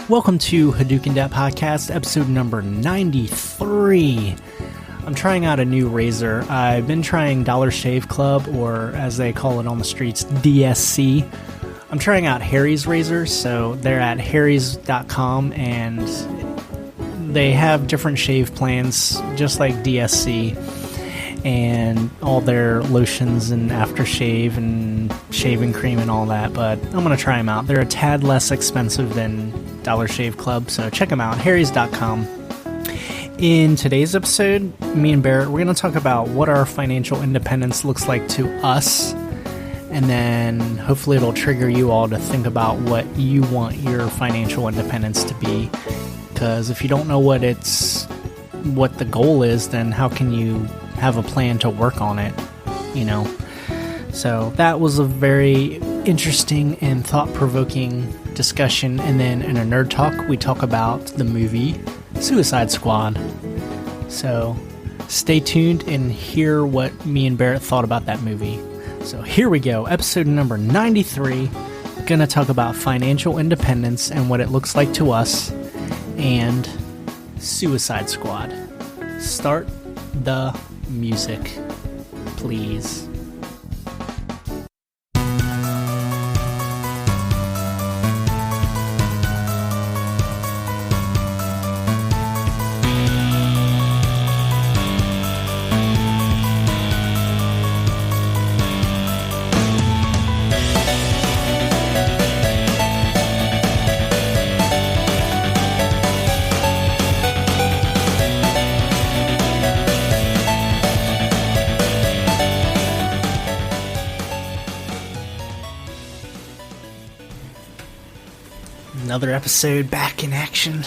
Welcome to Hadouken Dat Podcast, episode number 93. I'm trying out a new razor. I've been trying Dollar Shave Club, or as they call it on the streets, DSC. I'm trying out Harry's razors, so they're at harrys.com, and they have different shave plans, just like DSC, and all their lotions and aftershave and shaving cream and all that, but I'm going to try them out. They're a tad less expensive than Dollar Shave Club, so check them out, harrys.com. In today's episode, me and Barrett, we're going to talk about what our financial independence looks like to us, and then hopefully it'll trigger you all to think about what you want your financial independence to be, because if you don't know what the goal is, then how can you have a plan to work on it, you know? So that was a very interesting and thought-provoking discussion. And then in a nerd talk, we talk about the movie Suicide Squad. So stay tuned and hear what me and Barrett thought about that movie. So here we go, episode number 93. Gonna talk about financial independence and what it looks like to us, and Suicide Squad. Start the music, please. Another episode back in action.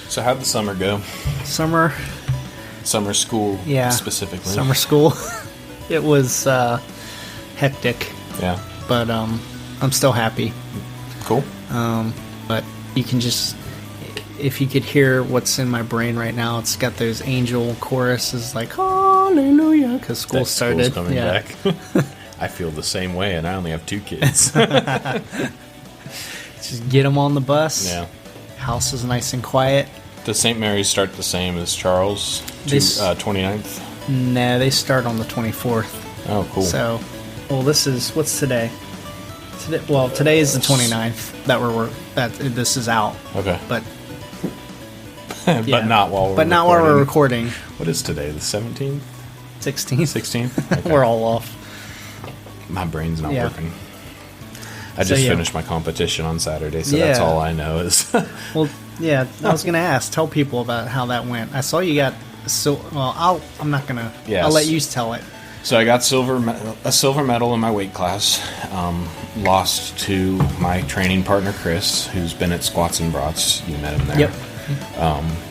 So how'd the summer go? Summer School, yeah, specifically. Summer school. It was hectic. Yeah. But I'm still happy. Cool. But you can just, if you could hear what's in my brain right now, it's got those angel choruses like hallelujah, because school started. School's coming back. I feel the same way, and I only have 2 kids. Just get them on the bus. Yeah. House is nice and quiet. Does St. Mary's start the same as Charles? 29th? Nah, they start on the 24th. Oh, cool. So, well, what's today? Today is the 29th that this is out. Okay. But but not while we're recording. What is today? The 17th? 16th. 16th? Okay. We're all off. My brain's not working. I just finished my competition on Saturday, so that's all I know is... Well, yeah, I was going to ask. Tell people about how that went. I saw you got... I'm not going to... Yes. I'll let you tell it. So I got a silver medal in my weight class. Lost to my training partner, Chris, who's been at Squats and Brats. You met him there. Yep.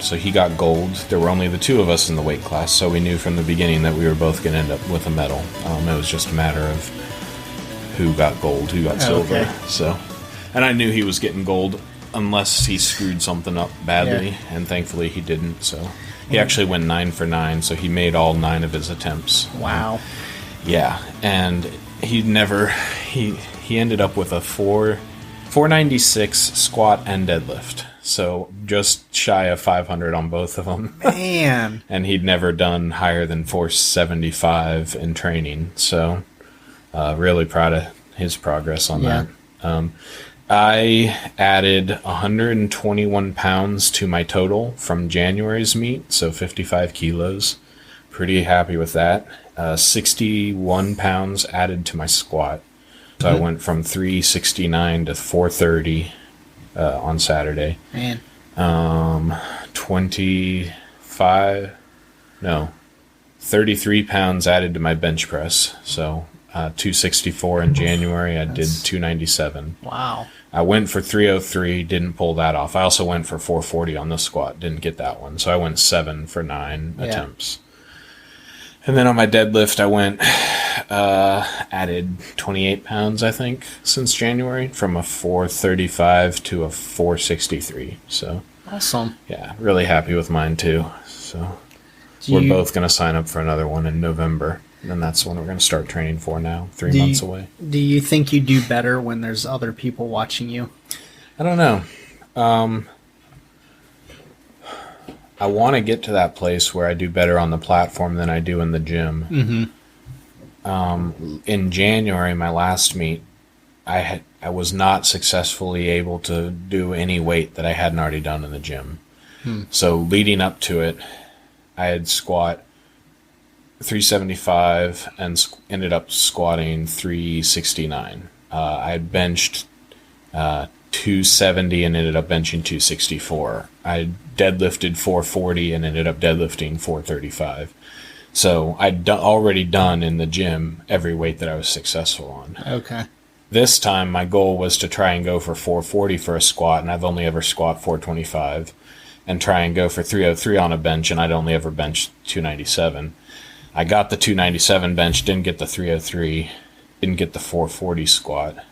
So he got gold. There were only the 2 of us in the weight class, so we knew from the beginning that we were both going to end up with a medal. It was just a matter of who got gold, who got silver. Okay. So, and I knew he was getting gold unless he screwed something up badly, and thankfully he didn't. So he actually went 9 for 9, so he made all 9 of his attempts. Wow. Yeah, and he ended up with a 496 squat and deadlift. So just shy of 500 on both of them. Man. And he'd never done higher than 475 in training. So really proud of his progress on that. I added 121 pounds to my total from January's meet, so 55 kilos. Pretty happy with that. 61 pounds added to my squat. So I went from 369 to 430 on Saturday. Man. 33 pounds added to my bench press. So 264 in January. I did 297. Wow. I went for 303, didn't pull that off. I also went for 440 on the squat, didn't get that one. So I went 7 for 9 attempts. And then on my deadlift, I went, added 28 pounds, I think, since January, from a 435 to a 463. So awesome. Yeah, really happy with mine too. So we're both going to sign up for another one in November. And that's when we're going to start training for now, 3 months away. Do you think you do better when there's other people watching you? I don't know. I want to get to that place where I do better on the platform than I do in the gym. In January, my last meet, I was not successfully able to do any weight that I hadn't already done in the gym. So leading up to it, I had squat 375 and ended up squatting 369. I had benched 270 and ended up benching 264. I deadlifted 440 and ended up deadlifting 435. So I'd already done in the gym every weight that I was successful on. Okay. This time my goal was to try and go for 440 for a squat, and I've only ever squat 425, and try and go for 303 on a bench, and I'd only ever benched 297. I got the 297 bench, didn't get the 303, didn't get the 440 squat.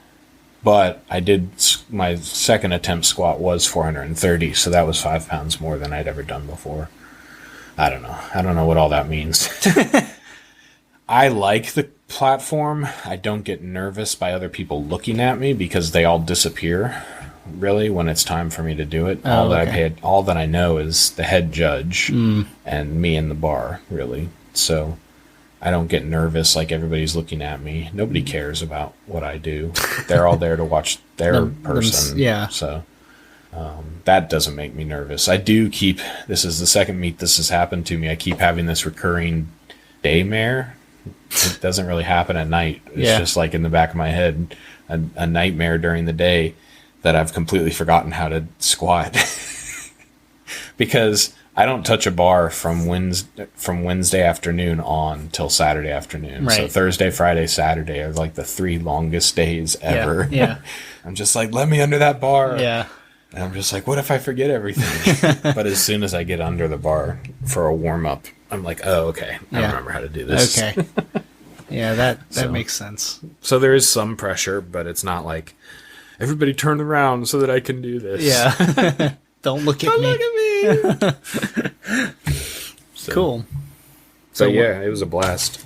But I did, my second attempt squat was 430, so that was 5 pounds more than I'd ever done before. I don't know. I don't know what all that means. I like the platform. I don't get nervous by other people looking at me because they all disappear, really, when it's time for me to do it. Oh, all that I know is the head judge and me in the bar, really. So I don't get nervous like everybody's looking at me. Nobody cares about what I do. They're all there to watch their person. Yeah. So that doesn't make me nervous. I do keep, this is the second meet this has happened to me, I keep having this recurring daymare. It doesn't really happen at night. It's just like in the back of my head, a nightmare during the day that I've completely forgotten how to squat. Because I don't touch a bar from Wednesday afternoon on till Saturday afternoon. Right. So Thursday, Friday, Saturday are like the 3 longest days ever. Yeah. I'm just like, let me under that bar. Yeah. And I'm just like, what if I forget everything? But as soon as I get under the bar for a warm up, I'm like, oh, okay. I remember how to do this. Okay. Yeah, that makes sense. So there is some pressure, but it's not like, everybody turn around so that I can do this. Yeah. Don't look at me. Look at me. Cool. So yeah, it was a blast.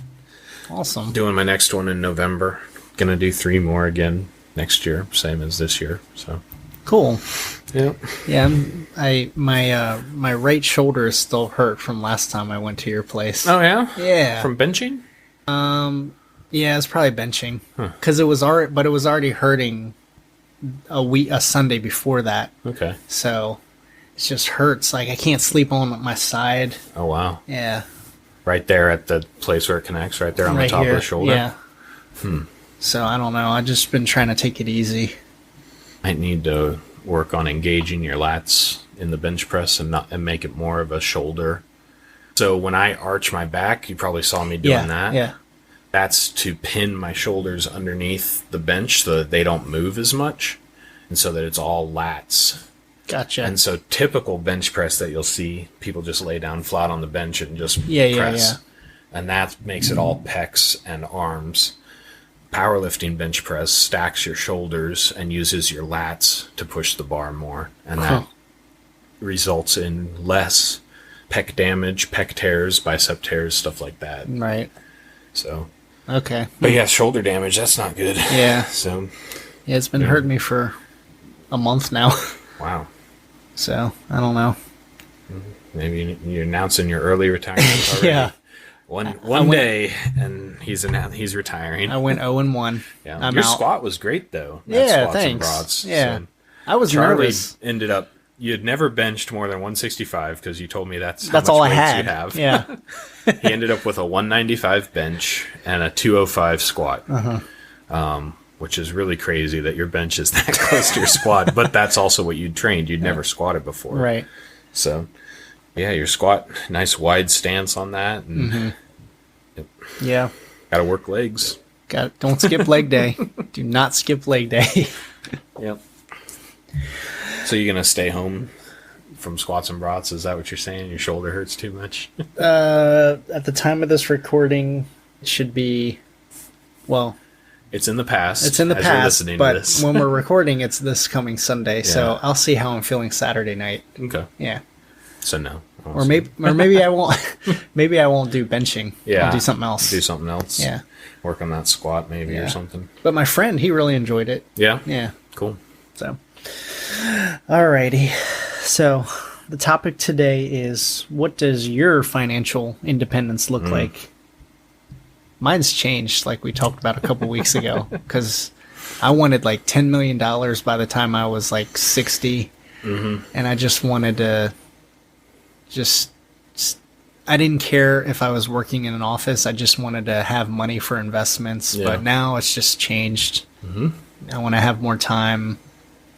Awesome. Doing my next one in November. Gonna do 3 more again next year, same as this year. So cool. yeah. Yeah, my right shoulder is still hurt from last time I went to your place. Oh yeah. Yeah. From benching. Yeah, it's probably benching because it was already hurting a Sunday before that. Okay. So it just hurts. Like I can't sleep on my side. Oh wow. Yeah. Right there at the place where it connects, right there on the top of the shoulder. Yeah. So I don't know. I've just been trying to take it easy. I need to work on engaging your lats in the bench press and make it more of a shoulder. So when I arch my back, you probably saw me doing that. Yeah. That's to pin my shoulders underneath the bench so that they don't move as much, and so that it's all lats. Gotcha. And so typical bench press that you'll see, people just lay down flat on the bench and just press. Yeah. And that makes it all pecs and arms. Powerlifting bench press stacks your shoulders and uses your lats to push the bar more. And that results in less pec damage, pec tears, bicep tears, stuff like that. Right. So. Okay. But yeah, shoulder damage, that's not good. Yeah. So. Yeah, it's been hurting me for a month now. Wow. So, I don't know. Maybe you're announcing your early retirement already. Yeah. One day, and he's retiring. I went 0-1. Yeah. I'm Your out. squat was great, though. Yeah, Squats thanks. And broads. Yeah. So I was Charlie nervous. ended up, you had never benched more than 165 because you told me that's how That's much all I weights had. you have. Yeah. He ended up with a 195 bench and a 205 squat. Which is really crazy that your bench is that close to your squat, but that's also what you'd trained. You'd never squatted before. Right. So, yeah, your squat, nice wide stance on that. And Yeah. got to work legs. Don't skip leg day. Do not skip leg day. Yep. So you're going to stay home from squats and brats? Is that what you're saying? Your shoulder hurts too much? At the time of this recording, it should be, well, it's in the past. it's in the as you're past, listening but to this. when we're recording, it's this coming Sunday, so Yeah. I'll see how I'm feeling Saturday night. Okay. Yeah. So no. Or maybe I won't. Maybe I won't do benching. Yeah. I'll do something else. Do something else. Yeah. Work on that squat maybe Yeah. or something. But my friend, he really enjoyed it. Yeah. Yeah. Cool. So. Alrighty. So, the topic today is, what does your financial independence look like? Mine's changed, like we talked about a couple weeks ago, because I wanted like $10 million by the time I was like 60, and I just wanted to I didn't care if I was working in an office. I just wanted to have money for investments. Yeah. But now it's just changed. I want to have more time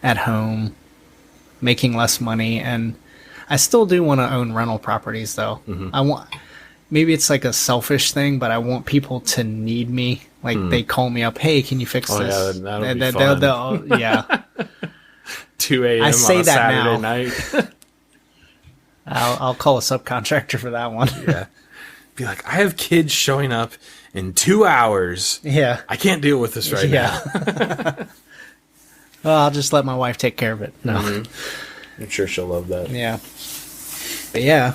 at home, making less money, and I still do want to own rental properties, though. Maybe it's like a selfish thing, but I want people to need me. Like they call me up, hey, can you fix this? Yeah, that'll be fun. Yeah. 2 a.m. I say on a that Saturday now. night. I'll call a subcontractor for that one. Yeah. Be like, I have kids showing up in 2 hours. Yeah. I can't deal with this right now. Well, I'll just let my wife take care of it. No. I'm sure she'll love that. Yeah. But yeah,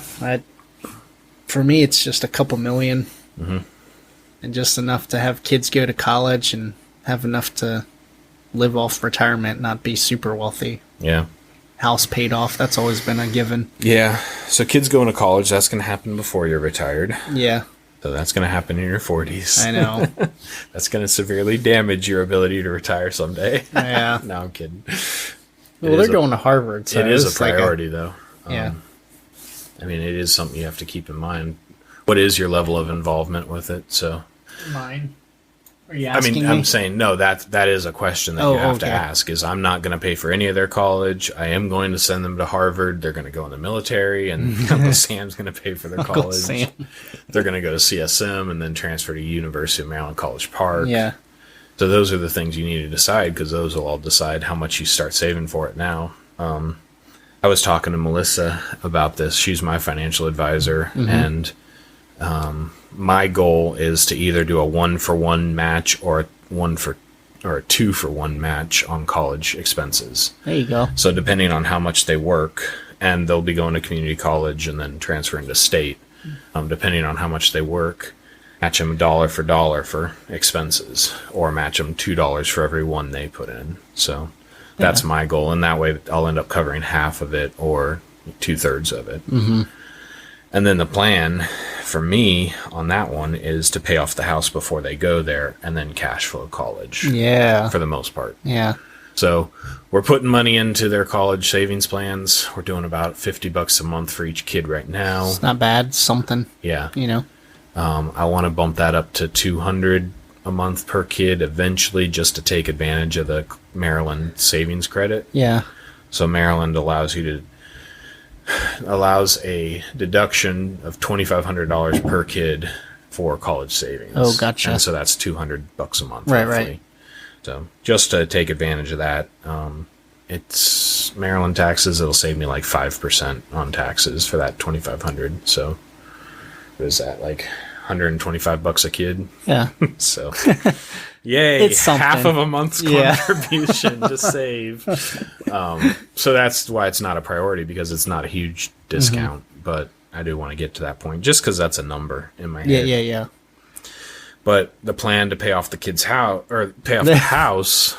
for me, it's just a couple million. And just enough to have kids go to college and have enough to live off retirement, not be super wealthy. Yeah. House paid off. That's always been a given. Yeah. So kids going to college, that's going to happen before you're retired. Yeah. So that's going to happen in your 40s. I know. That's going to severely damage your ability to retire someday. Yeah. No, I'm kidding. Well, they're going to Harvard. So it is a it's like priority, though. Yeah. I mean, it is something you have to keep in mind. What is your level of involvement with it? So, Mine. Are you asking me? I'm saying, no, that is a question that you have to okay. ask, is I'm not going to pay for any of their college. I am going to send them to Harvard. They're going to go in the military, and Uncle Sam's going to pay for their Uncle college. Sam. They're going to go to CSM and then transfer to University of Maryland College Park. Yeah. So those are the things you need to decide, because those will all decide how much you start saving for it now. I was talking to Melissa about this. She's my financial advisor, and my goal is to either do a 1-for-1 match or a 2-for-1 match on college expenses. There you go. So depending on how much they work, and they'll be going to community college and then transferring to state, depending on how much they work, match them dollar for dollar for expenses, or match them $2 for every one they put in. So that's my goal, and that way I'll end up covering half of it or 2/3 of it. And then the plan for me on that one is to pay off the house before they go there, and then cash flow college. Yeah. For the most part. Yeah. So we're putting money into their college savings plans. We're doing about $50 a month for each kid right now. It's not bad. Something. Yeah. You know. I want to bump that up to $200 a month per kid eventually, just to take advantage of the Maryland savings credit. Yeah. So Maryland allows a deduction of $2,500 per kid for college savings. Oh, gotcha. And so that's $200 a month. Right, roughly. right. So just to take advantage of that, it's Maryland taxes. It'll save me like 5% on taxes for that $2,500. So what is that, like $125 a kid? Yeah. So yay, It's something. half of a month's Yeah. contribution to save. So that's why it's not a priority, because it's not a huge discount, but I do want to get to that point just because that's a number in my head. Yeah. But the plan to pay off the kid's house, or pay off the house,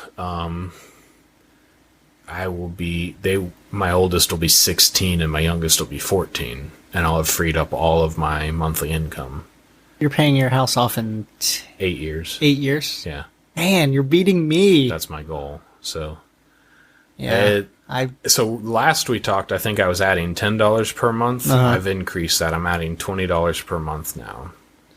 my oldest will be 16 and my youngest will be 14, and I'll have freed up all of my monthly income. You're paying your house off in 8 years. 8 years? Yeah. Man, you're beating me. That's my goal. So yeah. So last we talked, I think I was adding $10 per month. I've increased that. I'm adding $20 per month now.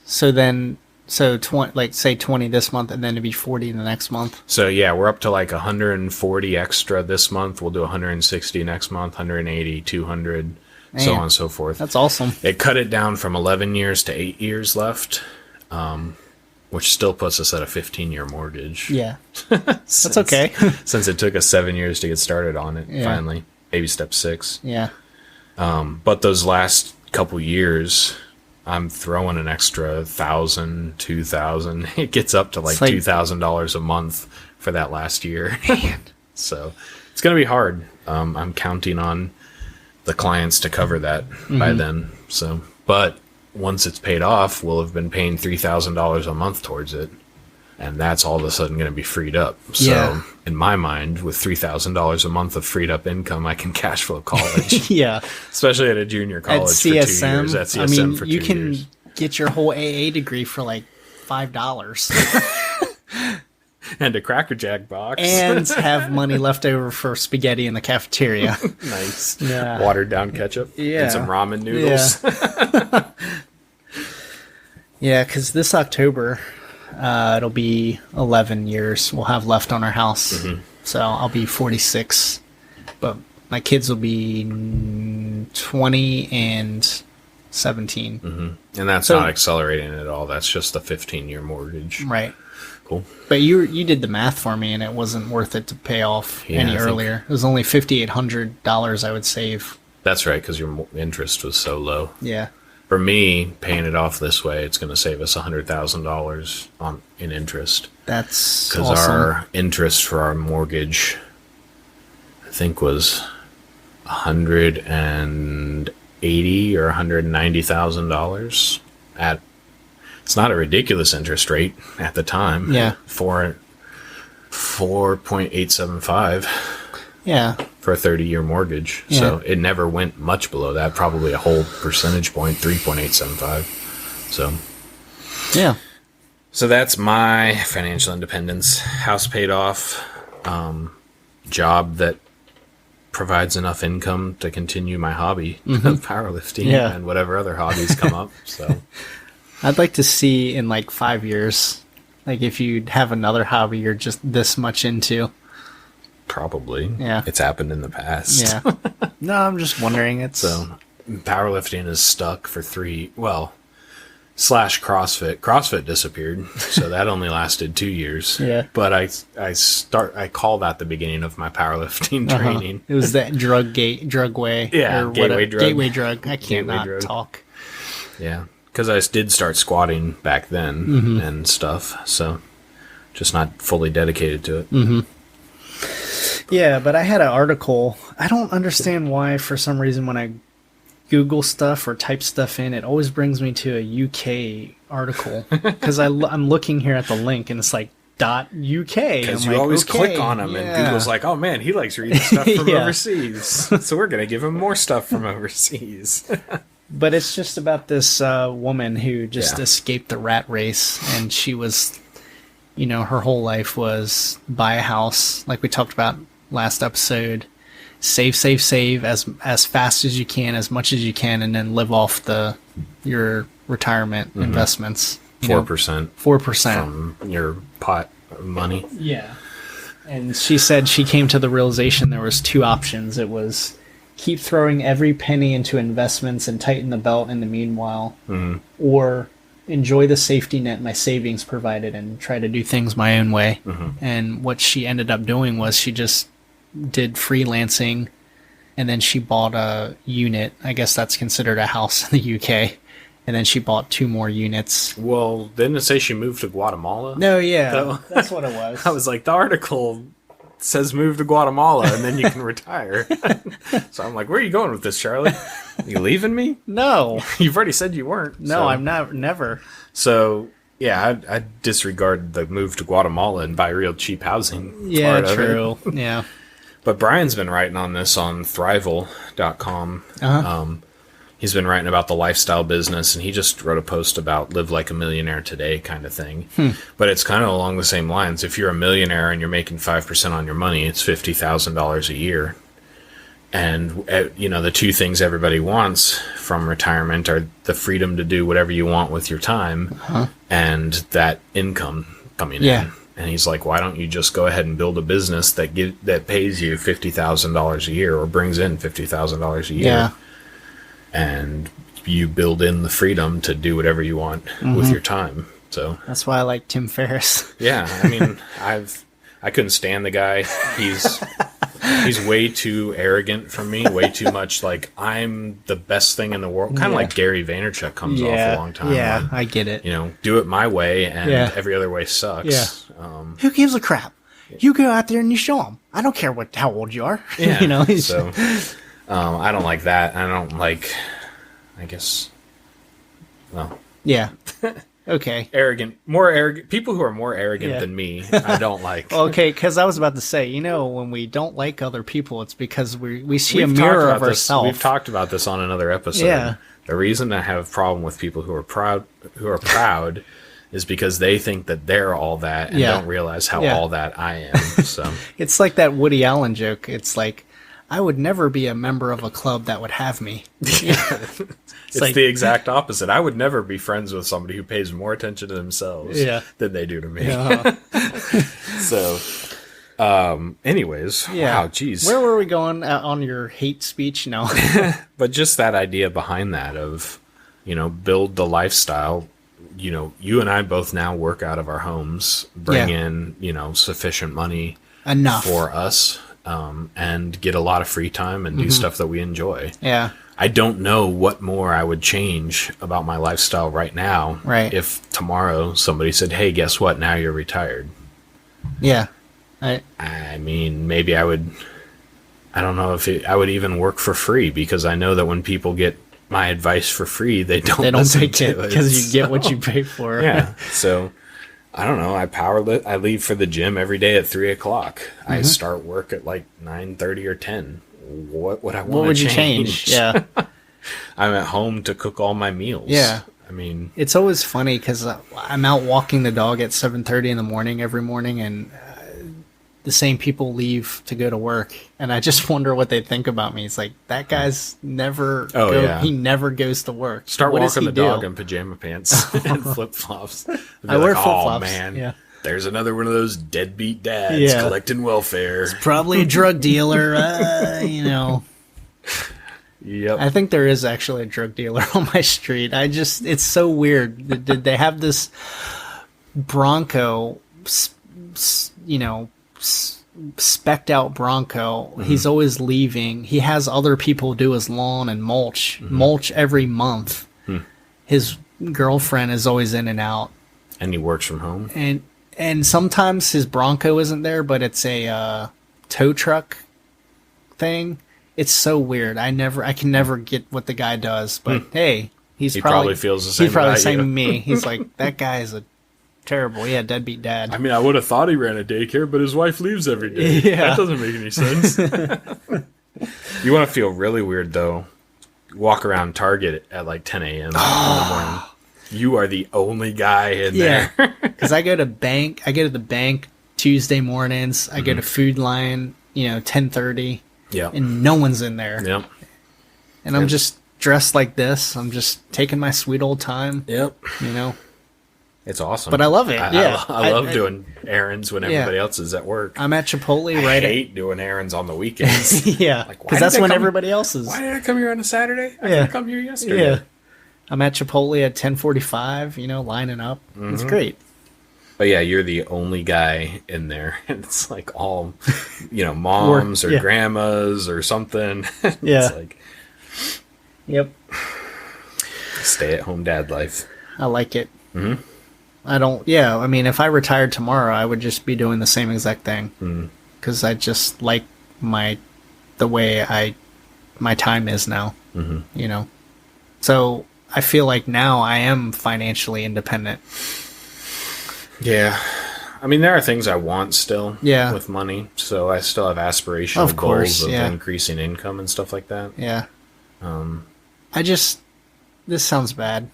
So 20, like say 20 this month, and then it'd be 40 the next month. So yeah, we're up to like 140 extra this month. We'll do 160 next month, 180, 200, so on and so forth. That's awesome. It cut it down from 11 years to 8 years left, which still puts us at a 15-year mortgage. Yeah. That's okay. Since it took us 7 years to get started on it, finally. Baby step 6. Yeah. But those last couple years, I'm throwing an extra $1,000, $2,000. It gets up to like $2,000 a month for that last year. Man. So it's going to be hard. I'm counting on the clients to cover that by then. So, but once it's paid off, we'll have been paying $3,000 a month towards it. And that's all of a sudden going to be freed up. So in my mind, with $3,000 a month of freed up income, I can cash flow college. Yeah. Especially at a junior college at CSM, for 2 years. At CSM for 2 you can years. get your whole AA degree for like $5. And a Cracker Jack box. And have money left over for spaghetti in the cafeteria. Nice. Yeah. Watered down ketchup. Yeah. And some ramen noodles. Yeah. Yeah, because this October, it'll be 11 years we'll have left on our house. Mm-hmm. So I'll be 46. But my kids will be 20 and 17. Mm-hmm. And that's not accelerating at all. That's just a 15-year mortgage. Right. Cool. But you did the math for me, and it wasn't worth it to pay off any earlier. It was only $5,800 I would save. That's right, because your interest was so low. Yeah. For me, paying it off this way, it's going to save us $100,000 in interest. That's because awesome. Our interest for our mortgage, I think, was $180,000 or $190,000 at. It's not a ridiculous interest rate at the time. Yeah. 4.875. Yeah. For a 30-year mortgage. Yeah. So it never went much below that, probably a whole percentage point, 3.875. So. Yeah. So that's my financial independence. House paid off. Job that provides enough income to continue my hobby of powerlifting and whatever other hobbies come up. So I'd like to see in like 5 years, like if you'd have another hobby you're just this much into. Probably. Yeah. It's happened in the past. Yeah. No, I'm just wondering. So powerlifting is stuck for /CrossFit. CrossFit disappeared, so that only lasted 2 years. Yeah. But I call that the beginning of my powerlifting training. It was that drug way. Yeah, or gateway drug. Gateway drug. I can't not talk. Yeah, because I did start squatting back then and stuff, so just not fully dedicated to it. Mm-hmm. Yeah, but I had an article. I don't understand why, for some reason, when I Google stuff or type stuff in, it always brings me to a UK article. Because I'm looking here at the link, and it's like .uk. Because you always click on them, and Google's like, oh man, he likes reading stuff from overseas. So we're going to give him more stuff from overseas. But it's just about this woman who just escaped the rat race, and she was... her whole life was buy a house, like we talked about last episode, save as fast as you can, as much as you can, and then live off your retirement investments. 4%. 4% from your pot of money. Yeah. And she said she came to the realization there was two options. It was keep throwing every penny into investments and tighten the belt in the meanwhile, or enjoy the safety net my savings provided and try to do things my own way. And what she ended up doing was she just did freelancing, and then she bought a unit. I guess that's considered a house in the UK. And then she bought 2 more units. Well, didn't it say she moved to Guatemala? No, yeah. That's what it was. I was like, the article says move to Guatemala and then you can retire. So I'm like, where are you going with this, Charlie? You leaving me? No. You've already said you weren't. No, so. I'm not. Never. So, yeah, I disregard the move to Guatemala and buy real cheap housing. Yeah, true. Yeah. But Brian's been writing on this on Thrival.com. He's been writing about the lifestyle business, and he just wrote a post about live like a millionaire today kind of thing. But it's kind of along the same lines. If you're a millionaire and you're making 5% on your money, it's $50,000 a year. And, the two things everybody wants from retirement are the freedom to do whatever you want with your time and that income coming in. And he's like, why don't you just go ahead and build a business that pays you $50,000 a year or brings in $50,000 a year? Yeah. And you build in the freedom to do whatever you want with your time. So that's why I like Tim Ferriss. Yeah, I mean, I couldn't stand the guy. He's way too arrogant for me. Way too much like I'm the best thing in the world. Kind of like Gary Vaynerchuk comes off a long time. Yeah, I get it. Do it my way, and every other way sucks. Yeah. Who gives a crap? You go out there and you show them. I don't care how old you are. Yeah. So. I don't like that. I don't like, I guess, well. Yeah. Okay. More arrogant people who are more arrogant than me. I don't like. Okay, because I was about to say, when we don't like other people, it's because we see a mirror of ourselves. We've talked about this on another episode. Yeah. The reason I have a problem with people who are proud, is because they think that they're all that and don't realize how all that I am. So it's like that Woody Allen joke. It's like, I would never be a member of a club that would have me. It's like, the exact opposite. I would never be friends with somebody who pays more attention to themselves than they do to me. So, anyways, wow, geez. Where were we going on your hate speech? No. But just that idea behind that of, build the lifestyle. You and I both now work out of our homes, bring in, sufficient money enough for us, and get a lot of free time and do stuff that we enjoy. Yeah. I don't know what more I would change about my lifestyle right now. Right. If tomorrow somebody said, "Hey, guess what? Now you're retired." Yeah. I mean, maybe I would. I don't know if I would even work for free, because I know that when people get my advice for free, they don't take it because you get what you pay for. Yeah. So I don't know. I leave for the gym every day at 3:00. I start work at like 9:30 or 10. What would I want to change? What would you change? Yeah. I'm at home to cook all my meals. Yeah. I mean, it's always funny because I'm out walking the dog at 7:30 in the morning every morning, and the same people leave to go to work, and I just wonder what they think about me. It's like, that guy's never he never goes to work. Start walking the dog in pajama pants and flip-flops. I wear flip-flops. Oh man, there's another one of those deadbeat dads collecting welfare. It's probably a drug dealer, Yep. I think there is actually a drug dealer on my street. It's so weird. Did they have this Bronco, specced out Bronco? He's always leaving. He has other people do his lawn and mulch every month. His girlfriend is always in and out, and he works from home, and sometimes his Bronco isn't there, but it's a tow truck thing. It's so weird. I can never get what the guy does, but hey, he probably feels the same. He's probably the same as me. He's like, that guy is a terrible, deadbeat dad. I mean, I would have thought he ran a daycare, but his wife leaves every day. Yeah. That doesn't make any sense. You want to feel really weird, though. Walk around Target at like 10 a.m. in the morning. You are the only guy in there. Because I go to the bank Tuesday mornings. I go to Food Lion, 10:30. Yeah. And no one's in there. Yep. And I'm just dressed like this. I'm just taking my sweet old time. Yep. It's awesome. But I love it. I love doing errands when everybody else is at work. I'm at Chipotle I hate doing errands on the weekends. Because that's when everybody else is. Why did I come here on a Saturday? I could have come here yesterday. Yeah. I'm at Chipotle at 10:45, lining up. It's great. But yeah, you're the only guy in there. And it's like all, moms or grandmas or something. It's like, yep. Stay-at-home dad life. I like it. Mm-hmm. I mean, if I retired tomorrow, I would just be doing the same exact thing. Because I just like the way my time is now, So I feel like now I am financially independent. Yeah. I mean, there are things I want still with money. So I still have aspirational goals of increasing income and stuff like that. Yeah. This sounds bad.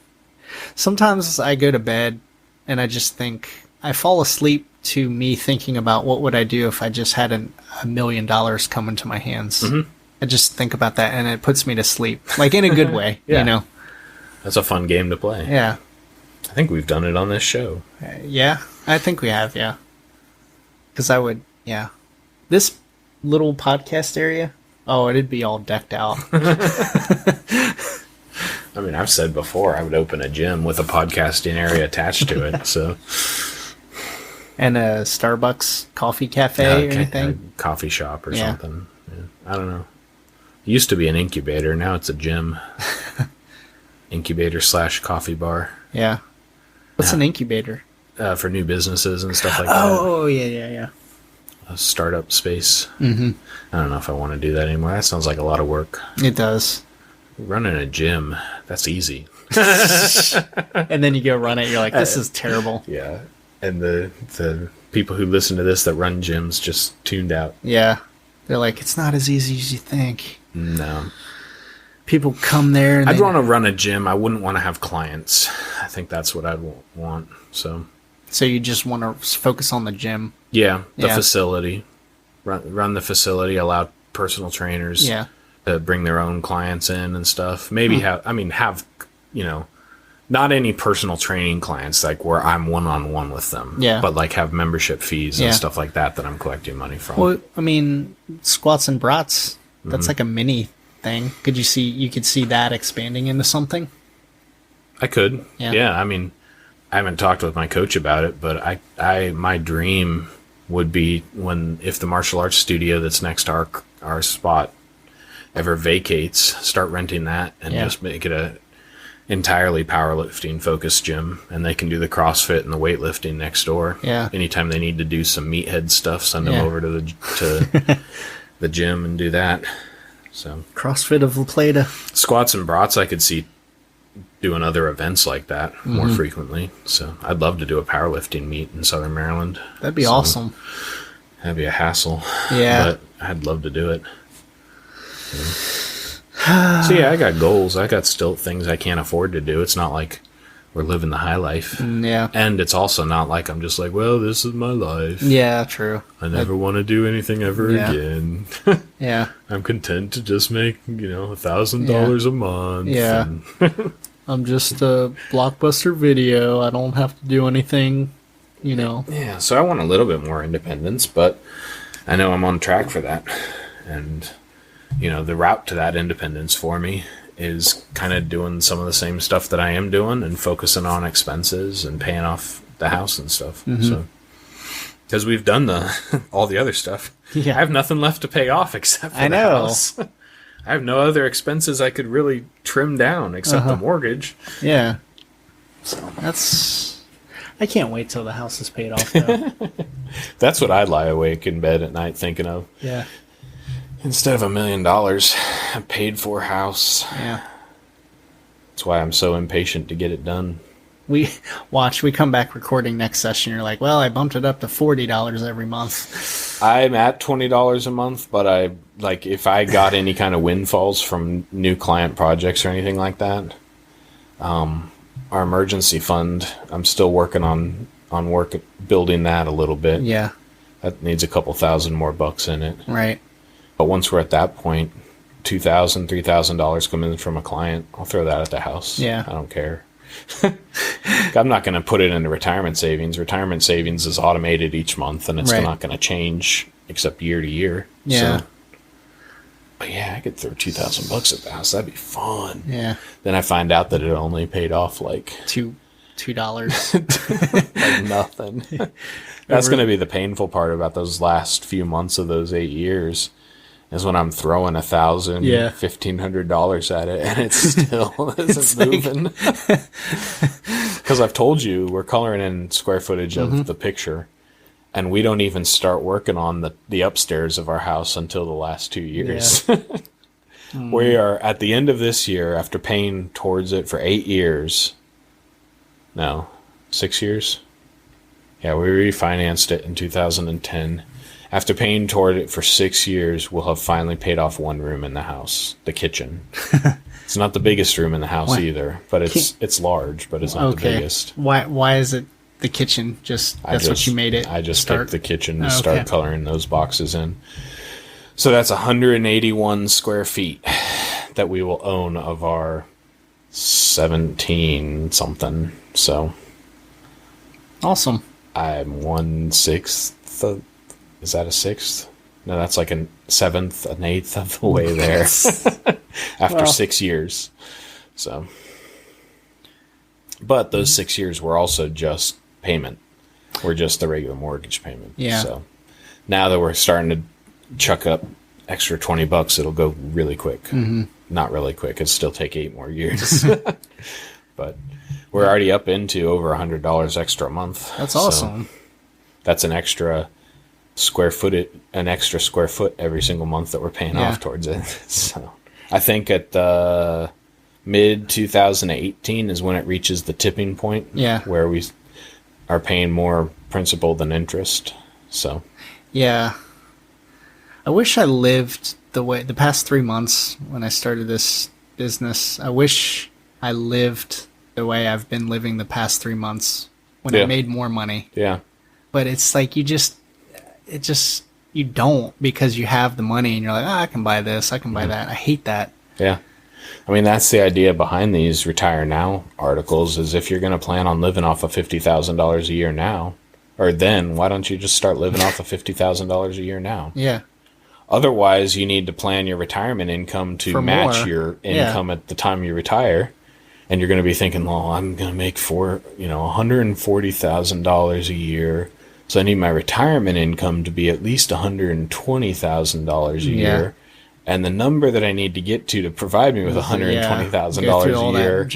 Sometimes I go to bed and I just think, I fall asleep to me thinking about what would I do if I just had $1 million come into my hands. I just think about that and it puts me to sleep, like in a good way, That's a fun game to play. Yeah. I think we've done it on this show. Yeah, I think we have, Because this little podcast area, it'd be all decked out. I mean, I've said before I would open a gym with a podcasting area attached to it. So, and a Starbucks coffee cafe or anything, a coffee shop or something. Yeah, I don't know. It used to be an incubator. Now it's a gym. Incubator / coffee bar. Yeah. What's an incubator? For new businesses and stuff like that. Oh, yeah. A startup space. I don't know if I want to do that anymore. That sounds like a lot of work. It does. Running a gym, that's easy. And then you go run it. You're like, this is terrible. Yeah. And the people who listen to this that run gyms just tuned out. Yeah. They're like, it's not as easy as you think. No. People come there. And I'd want to run a gym. I wouldn't want to have clients. I think that's what I'd want. So you just want to focus on the gym. Yeah, the facility. Run the facility, allow personal trainers to bring their own clients in and stuff. Maybe have, not any personal training clients, like where I'm one-on-one with them. Yeah. But like have membership fees and stuff like that I'm collecting money from. Well, I mean, squats and brats, that's like a mini thing. You could see that expanding into something? I could. Yeah. I mean, I haven't talked with my coach about it, but my dream would be if the martial arts studio that's next to our spot ever vacates, start renting that and just make it a entirely powerlifting focused gym, and they can do the CrossFit and the weightlifting next door. Yeah. Anytime they need to do some meathead stuff, send them over to the gym and do that. So CrossFit of La Plata. Squats and brats, I could see doing other events like that more frequently. So I'd love to do a powerlifting meet in Southern Maryland. That'd be awesome. That'd be a hassle. Yeah. But I'd love to do it. So yeah, I got goals. I got still things I can't afford to do. It's not like we're living the high life. Yeah. And it's also not like I'm just like, well, this is my life. Yeah, true. I never want to do anything ever again. Yeah. I'm content to just make, $1,000 a month. Yeah. I'm just a Blockbuster Video. I don't have to do anything, Yeah, so I want a little bit more independence, but I know I'm on track for that. And, the route to that independence for me is kind of doing some of the same stuff that I am doing and focusing on expenses and paying off the house and stuff. So, because we've done all the other stuff. Yeah. I have nothing left to pay off except for the house. I have no other expenses I could really trim down except the mortgage. Yeah. So I can't wait till the house is paid off, though. That's what I lie awake in bed at night thinking of. Yeah. Instead of $1 million, a paid for house. Yeah. That's why I'm so impatient to get it done. We come back recording next session. You're like, well, I bumped it up to $40 every month. I'm at $20 a month, but if I got any kind of windfalls from new client projects or anything like that, our emergency fund, I'm still working on building that a little bit. Yeah. That needs a couple $1,000 more bucks in it. Right. But once we're at that point, $2,000, $3,000 come in from a client, I'll throw that at the house. Yeah. I don't care. I'm not going to put it into retirement savings. Retirement savings is automated each month, and it's not going to change except year to year. Yeah. So, but yeah, I could throw $2,000 at the house. That'd be fun. Yeah. Then I find out that it only paid off like $2. Like nothing. That's going to be the painful part about those last few months of those 8 years. Is when I'm throwing $1,000, $1,500 at it, and it still isn't moving. Because I've told you we're coloring in square footage of the picture, and we don't even start working on the upstairs of our house until the last 2 years. Yeah. We are at the end of this year, after paying towards it for 8 years. No, 6 years. Yeah, we refinanced it in 2010. After paying toward it for 6 years, we'll have finally paid off one room in the house, the kitchen. It's not the biggest room in the house either, but it's large, but it's not the biggest. Why is it the kitchen? That's what you made it. I just picked the kitchen to start coloring those boxes in. So that's 181 square feet that we will own of our 17 something. So awesome. I'm 1/6. Is that a sixth? No, that's like a seventh, an eighth of the way there after 6 years. So, but those 6 years were also just payment. We're just the regular mortgage payment. Yeah. So now that we're starting to chuck up extra $20, it'll go really quick. Mm-hmm. Not really quick. It'll still take 8 more years. But we're already up into over $100 extra a month. That's awesome. So that's an extra square foot every single month that we're paying off towards it. So I think at the mid 2018 is when it reaches the tipping point. Yeah. Where we are paying more principal than interest. So. Yeah. I wish I lived the past 3 months when I started this business. I wish I lived the way I've been living the past 3 months when I made more money. Yeah. But it's like you don't, because you have the money and you're like, I can buy this, I can buy that. I hate that. Yeah. I mean, that's the idea behind these Retire Now articles, is if you're going to plan on living off of $50,000 a year now, or then, why don't you just start living off of $50,000 a year now? Yeah. Otherwise, you need to plan your retirement income to match your income at the time you retire. And you're going to be thinking, well, I'm going to make $140,000 a year. So I need my retirement income to be at least $120,000 a year. And the number that I need to get to provide me with $120,000 a year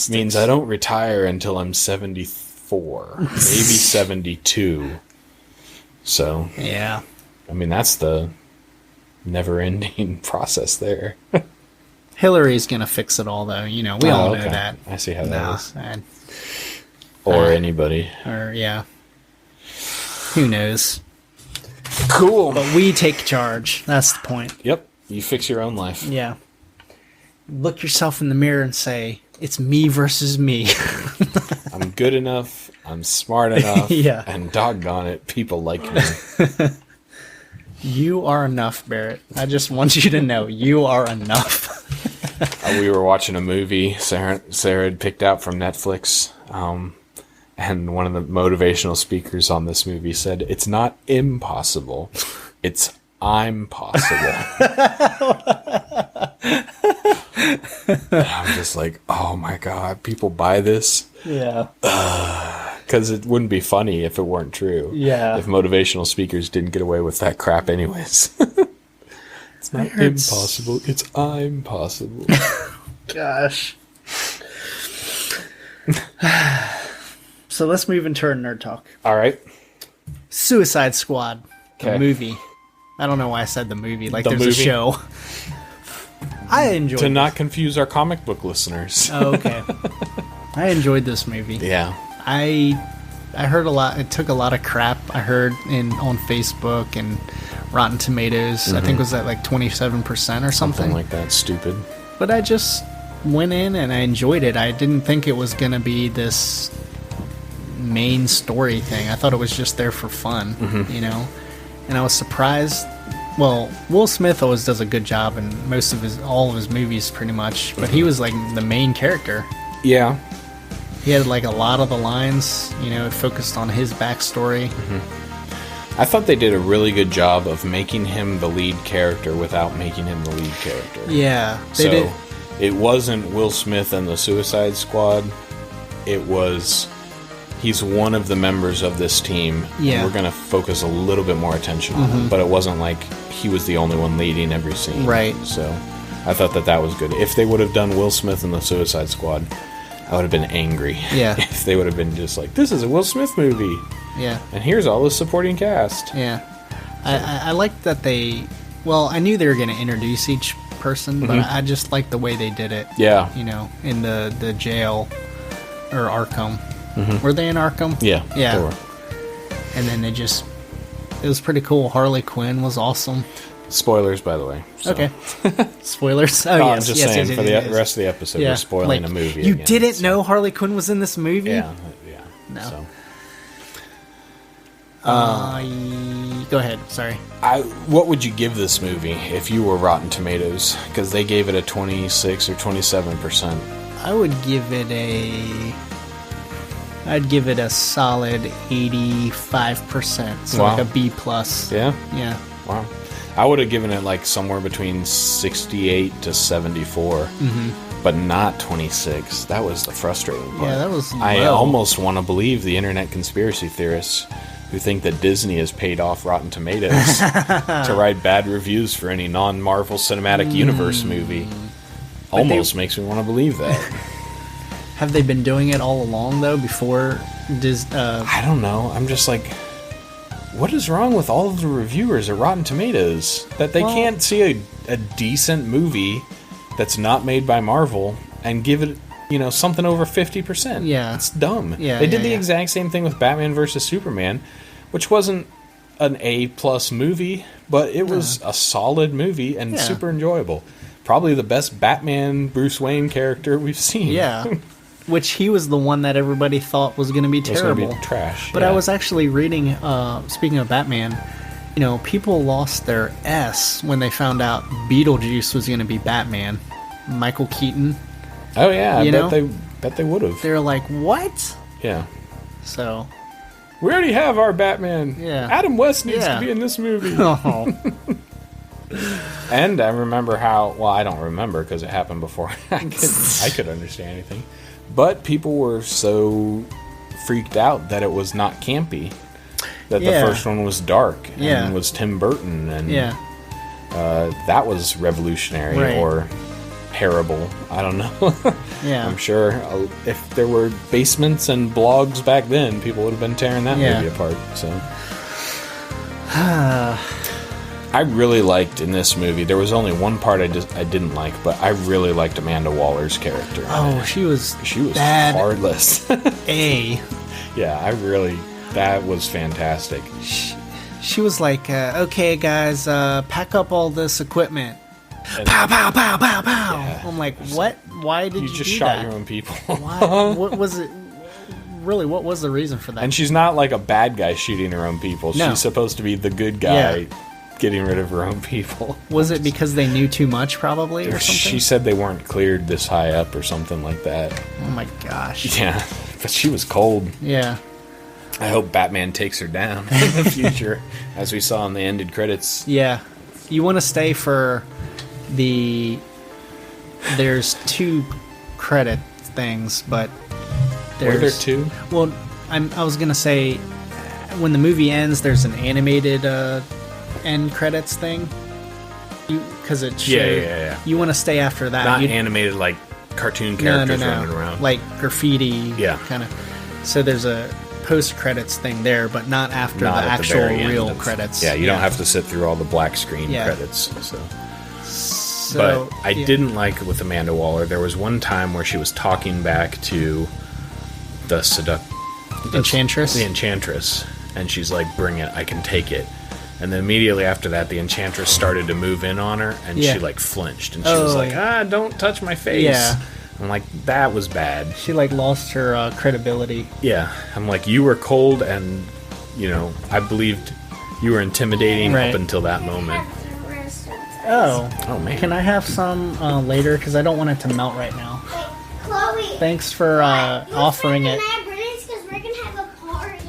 means I don't retire until I'm 74, maybe 72. So, yeah. I mean, that's the never-ending process there. Hillary's going to fix it all, though. You know, we all know that. I see how that is. Or anybody. Or, yeah. Who knows? Cool. But we take charge. That's the point. Yep. You fix your own life. Yeah. Look yourself in the mirror and say, it's me versus me. I'm good enough. I'm smart enough. Yeah. And doggone it, people like me. You are enough, Barrett. I just want you to know you are enough. We were watching a movie Sarah had picked out from Netflix. And one of the motivational speakers on this movie said, it's not impossible. It's I'm possible. I'm just like, oh my God, people buy this? Yeah. Because it wouldn't be funny if it weren't true. Yeah. If motivational speakers didn't get away with that crap anyways. It's not impossible. It's I'm possible. Gosh. So let's move into our nerd talk. All right. Suicide Squad, the Okay. movie. I don't know why I said the movie. Like, there's movie? a show. I enjoyed To it. not confuse our comic book listeners. Oh, okay. I enjoyed this movie. Yeah. I heard a lot. It took a lot of crap. I heard on Facebook and Rotten Tomatoes. I think it was at like 27% or something. Something like that. Stupid. But I just went in and I enjoyed it. I didn't think it was going to be this main story thing. I thought it was just there for fun, you know? And I was surprised. Well, Will Smith always does a good job in all of his movies pretty much, but he was like the main character. Yeah. He had like a lot of the lines, you know, it focused on his backstory. I thought they did a really good job of making him the lead character without making him the lead character. Yeah, they So did. it wasn't Will Smith and the Suicide Squad. It was he's one of the members of this team. Yeah. And we're going to focus a little bit more attention on him. But it wasn't like he was the only one leading every scene. Right. So I thought that was good. If they would have done Will Smith and the Suicide Squad, I would have been angry. Yeah. If they would have been just like, this is a Will Smith movie. Yeah. And here's all the supporting cast. Yeah. I liked that I knew they were going to introduce each person, but I just liked the way they did it. Yeah. You know, in the jail, or Arkham. Were they in Arkham? Yeah. Yeah. They were. And then it was pretty cool. Harley Quinn was awesome. Spoilers, by the way. So. Okay. Spoilers. Oh, No, yes. I'm just yes, saying yes, for yes, the yes. rest of the episode, Yeah. we're spoiling a movie. You again, didn't so- know Harley Quinn was in this movie? Yeah. No. So. Go ahead. Sorry. What would you give this movie if you were Rotten Tomatoes? Because they gave it a 26 or 27%. I would give it a solid 85%. So Wow. like a B plus. Yeah? Yeah. Wow. I would have given it like somewhere between 68 to 74, but not 26. That was the frustrating part. Yeah, that was I low. almost want to believe the internet conspiracy theorists who think that Disney has paid off Rotten Tomatoes to write bad reviews for any non-Marvel Cinematic Universe movie. Almost makes me want to believe that. Have they been doing it all along though? Before I don't know. I'm just like, what is wrong with all of the reviewers at Rotten Tomatoes? That they can't see a decent movie that's not made by Marvel and give it, something over 50%. Yeah. It's dumb. Yeah, They did the yeah. exact same thing with Batman versus Superman, which wasn't an A+ movie, but it was a solid movie and Yeah. super enjoyable. Probably the best Batman Bruce Wayne character we've seen. Yeah. Which he was the one that everybody thought was going to be It was gonna terrible. be trash. But yeah. I was actually reading, speaking of Batman, people lost their S when they found out Beetlejuice was going to be Batman. Michael Keaton. Oh yeah, You know? bet they would have. They're like, what? Yeah. So, We already have our Batman. Yeah. Adam West needs Yeah. to be in this movie. oh, And I remember I don't remember because it happened before I could understand anything. But people were so freaked out that it was not campy. That Yeah. the first one was dark and Yeah. was Tim Burton. And yeah. that was revolutionary Right. or terrible. I don't know. Yeah. I'm sure if there were basements and blogs back then, people would have been tearing that Yeah. movie apart. So I really liked in this movie. There was only one part I didn't like, but I really liked Amanda Waller's character. Oh, she was Bad. Heartless. A. Yeah, that was fantastic. She was like, okay, guys, pack up all this equipment. And Pow, pow, pow, pow, pow. Yeah. I'm like, what? Why did you you just do shot that? your own people. Why? What was it? Really, what was the reason for that? And she's not like a bad guy shooting her own people. No. She's supposed to be the good guy getting rid of her own people. Was it because they knew too much, probably, or something? She said they weren't cleared this high up or something like that. Oh my gosh. Yeah, but she was cold. Yeah. I hope Batman takes her down in the future, as we saw in the ended credits. Yeah. You want to stay for there's 2 credit things, but Were there 2? Well, I was gonna say when the movie ends, there's an animated end credits thing. Because it shows. Yeah. You want to stay after that. Not You- animated like cartoon characters running around. Like graffiti. Yeah. Kind of. So there's a post credits thing there, but not after Not the at actual very end real of- credits. Yeah, you don't have to sit through all the black screen Yeah. credits. So. So, But I didn't like it with Amanda Waller. There was one time where she was talking back to the Enchantress? The Enchantress. And she's like, bring it, I can take it. And then immediately after that, the Enchantress started to move in on her, and Yeah. she like flinched. And she was like, don't touch my face. Yeah. I'm like, that was bad. She like lost her credibility. Yeah. I'm like, you were cold, and, I believed you were intimidating Right. up until that moment. Oh. Oh, man. Can I have some later? Because I don't want it to melt right now. Chloe. Thanks for offering it. Because we're gonna have a party.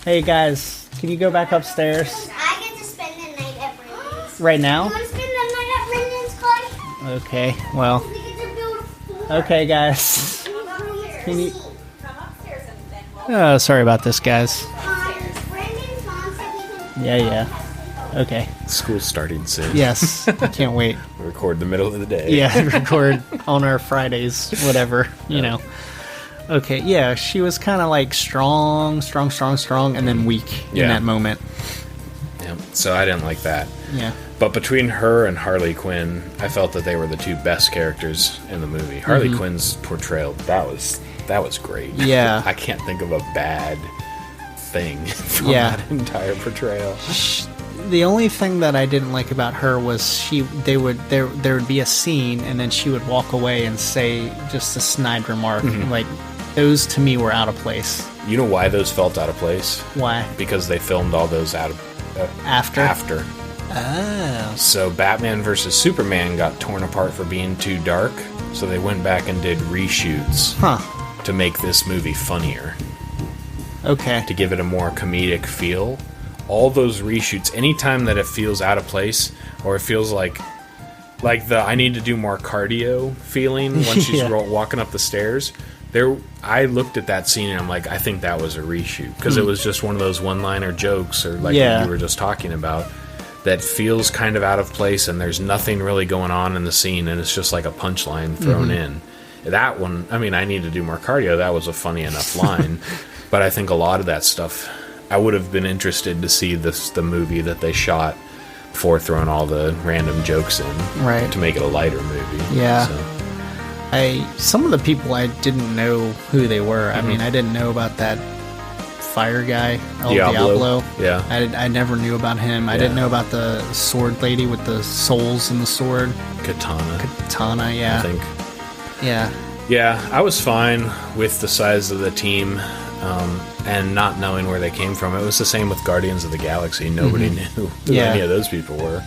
Hey guys, can you go back upstairs I get to spend the night at Brandon's. right You now? want to spend the night at Brandon's, Chloe? Okay, well, We get to build a fort. okay guys. Can you... Come upstairs and then we'll Oh, sorry about this, guys. Brandon's mom said we can. Yeah. Okay. School's starting soon. Yes, I can't wait. We record the middle of the day. Yeah, record on our Fridays, whatever, Okay, yeah, she was kind of like strong, and then weak in Yeah. that moment. Yeah, so I didn't like that. Yeah. But between her and Harley Quinn, I felt that they were the 2 best characters in the movie. Harley Quinn's portrayal, that was great. Yeah. I can't think of a bad thing from Yeah. that entire portrayal. The only thing that I didn't like about her was there would be a scene and then she would walk away and say just a snide remark. Like those to me were out of place. You know why those felt out of place? Why? Because they filmed all those out of After? after. Oh. So Batman versus Superman got torn apart for being too dark, so they went back and did reshoots Huh. to make this movie funnier, Okay. to give it a more comedic feel. All those reshoots, anytime that it feels out of place or it feels like the I need to do more cardio feeling when she's Yeah. walking up the stairs, I looked at that scene and I'm like, I think that was a reshoot because it was just one of those one-liner jokes or like Yeah. what you were just talking about that feels kind of out of place and there's nothing really going on in the scene and it's just like a punchline thrown in. That one, I mean, I need to do more cardio. That was a funny enough line, but I think a lot of that stuff, I would have been interested to see the movie that they shot before throwing all the random jokes in Right. to make it a lighter movie. Yeah. So. Some of the people I didn't know who they were. Mm-hmm. I mean, I didn't know about that fire guy, El Diablo. Diablo. Yeah. I never knew about him. I didn't know about the sword lady with the souls in the sword. Katana, yeah. I think. Yeah. Yeah, I was fine with the size of the team and not knowing where they came from. It was the same with Guardians of the Galaxy. Nobody knew who any of those people were.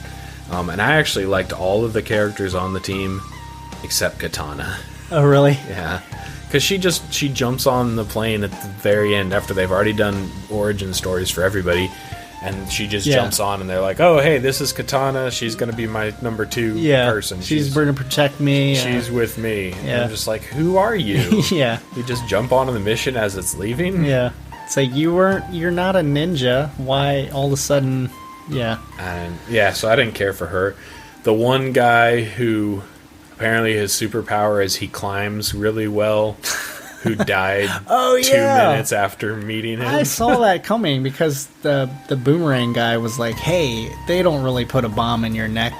And I actually liked all of the characters on the team except Katana. Oh, really? Yeah. Because she jumps on the plane at the very end after they've already done origin stories for everybody. And she just jumps on, and they're like, "Oh, hey, this is Katana. She's going to be my number 2 person. She's going to protect me. She's with me." Yeah. And I'm just like, "Who are you?" Yeah. You just jump onto the mission as it's leaving. Yeah. It's like you're not a ninja. Why all of a sudden? Yeah. And so I didn't care for her. The one guy who apparently his superpower is he climbs really well. Who died 2 minutes after meeting him. I saw that coming because the boomerang guy was like, "Hey, they don't really put a bomb in your neck.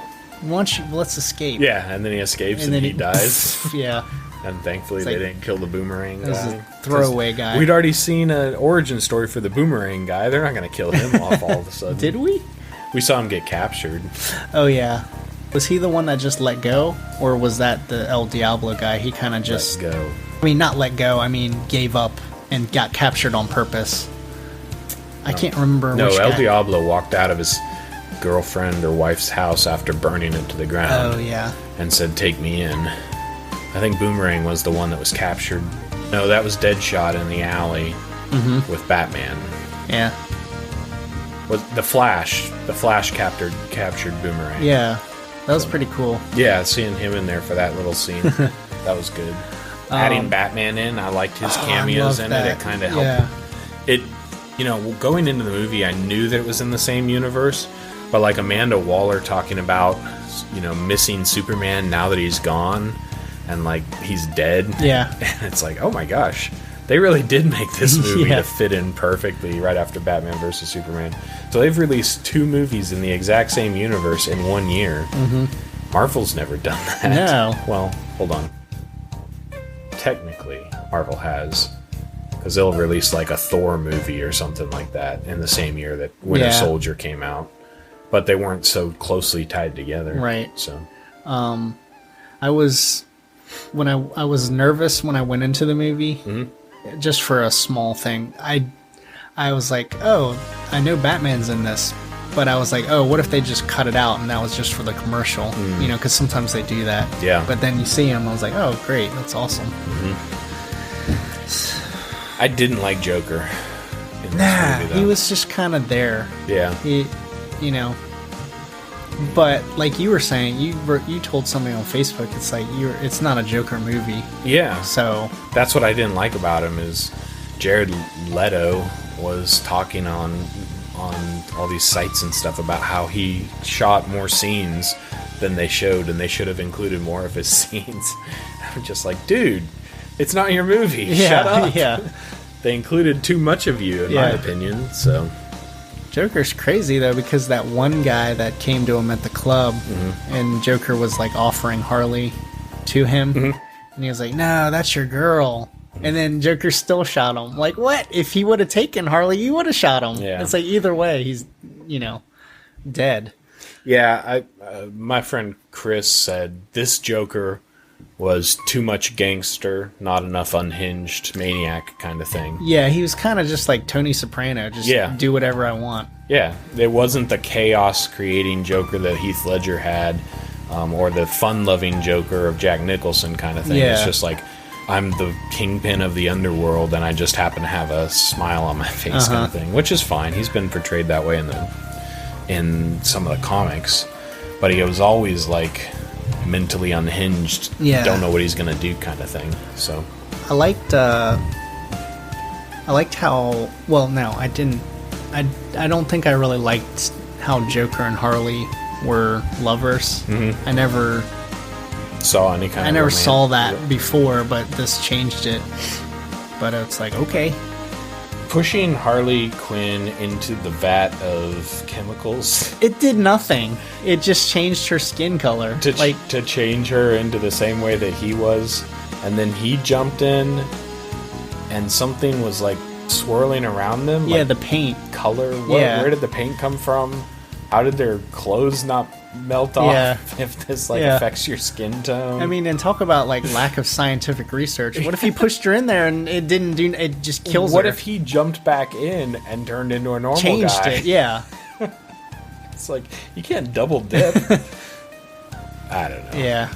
Let's escape." Yeah, and then he escapes and he dies. Yeah. And thankfully they didn't kill the boomerang It was guy. a throwaway guy. We'd already seen an origin story for the boomerang guy. They're not going to kill him off all of a sudden. Did we? We saw him get captured. Oh, yeah. Was he the one that just let go? Or was that the El Diablo guy? He kind of just... Let go. I mean, not let go. I mean, gave up and got captured on purpose. I can't remember which No, El guy. Diablo walked out of his girlfriend or wife's house after burning it to the ground. Oh, yeah. And said, "Take me in." I think Boomerang was the one that was captured. No, that was Deadshot in the alley with Batman. Yeah. Was the Flash? The Flash captured Boomerang. Yeah. That was pretty cool. Yeah, seeing him in there for that little scene, that was good. Adding Batman in, I liked his cameos in it. It kind of helped. Yeah. It, going into the movie, I knew that it was in the same universe, but like Amanda Waller talking about, missing Superman now that he's gone, and like he's dead. Yeah. And it's like, oh my gosh, they really did make this movie Yeah. to fit in perfectly right after Batman vs Superman. So they've released 2 movies in the exact same universe in 1 year. Marvel's never done that. No. Well, hold on. Technically, Marvel has, because they'll release like a Thor movie or something like that in the same year that Winter Soldier came out, but they weren't so closely tied together. Right. So, I was nervous when I went into the movie, just for a small thing. I was like, oh, I know Batman's in this, but I was like, oh, what if they just cut it out and that was just for the commercial? Because sometimes they do that. Yeah. But then you see him, I was like, oh, great, that's awesome. I didn't like Joker in this movie, though. He was just kind of there. Yeah. But like you were saying, you told something on Facebook. It's like it's not a Joker movie. Yeah. So That's what I didn't like about him is Jared Leto was talking on all these sites and stuff about how he shot more scenes than they showed, and they should have included more of his scenes. I'm just like, dude, it's not your movie. Shut up. Yeah. They included too much of you, in my opinion. So Joker's crazy though, because that one guy that came to him at the club, and Joker was like offering Harley to him, and he was like, "No, that's your girl." And then Joker still shot him. Like, what? If he would have taken Harley, you would have shot him. Yeah. It's like either way, he's dead. yeah, my friend Chris said this Joker was too much gangster, not enough unhinged maniac kind of thing. Yeah, he was kind of just like Tony Soprano, just do whatever I want. Yeah, it wasn't the chaos-creating Joker that Heath Ledger had, or the fun-loving Joker of Jack Nicholson kind of thing. Yeah. It's just like, I'm the kingpin of the underworld, and I just happen to have a smile on my face kind of thing, which is fine. He's been portrayed that way in some of the comics, but he was always like mentally unhinged, don't know what he's gonna do kind of thing. So I liked how well. No, I didn't. I don't think I really liked how Joker and Harley were lovers. I never saw any kind of I never romance. saw that before, but this changed it. But it's like, okay, pushing Harley Quinn into the vat of chemicals It did nothing. It just changed her skin color. to change her into the same way that he was, and then he jumped in, and something was like swirling around them. yeah, like the paint. color. Yeah. Where did the paint come from? How did their clothes not melt off? Yeah. If this like Yeah. affects your skin tone. I mean, and talk about like lack of scientific research. What if he pushed her in there and it didn't do? It just kills what her. if he jumped back in and turned into a normal changed guy? it? Yeah, It's like you can't double dip. I don't know. yeah.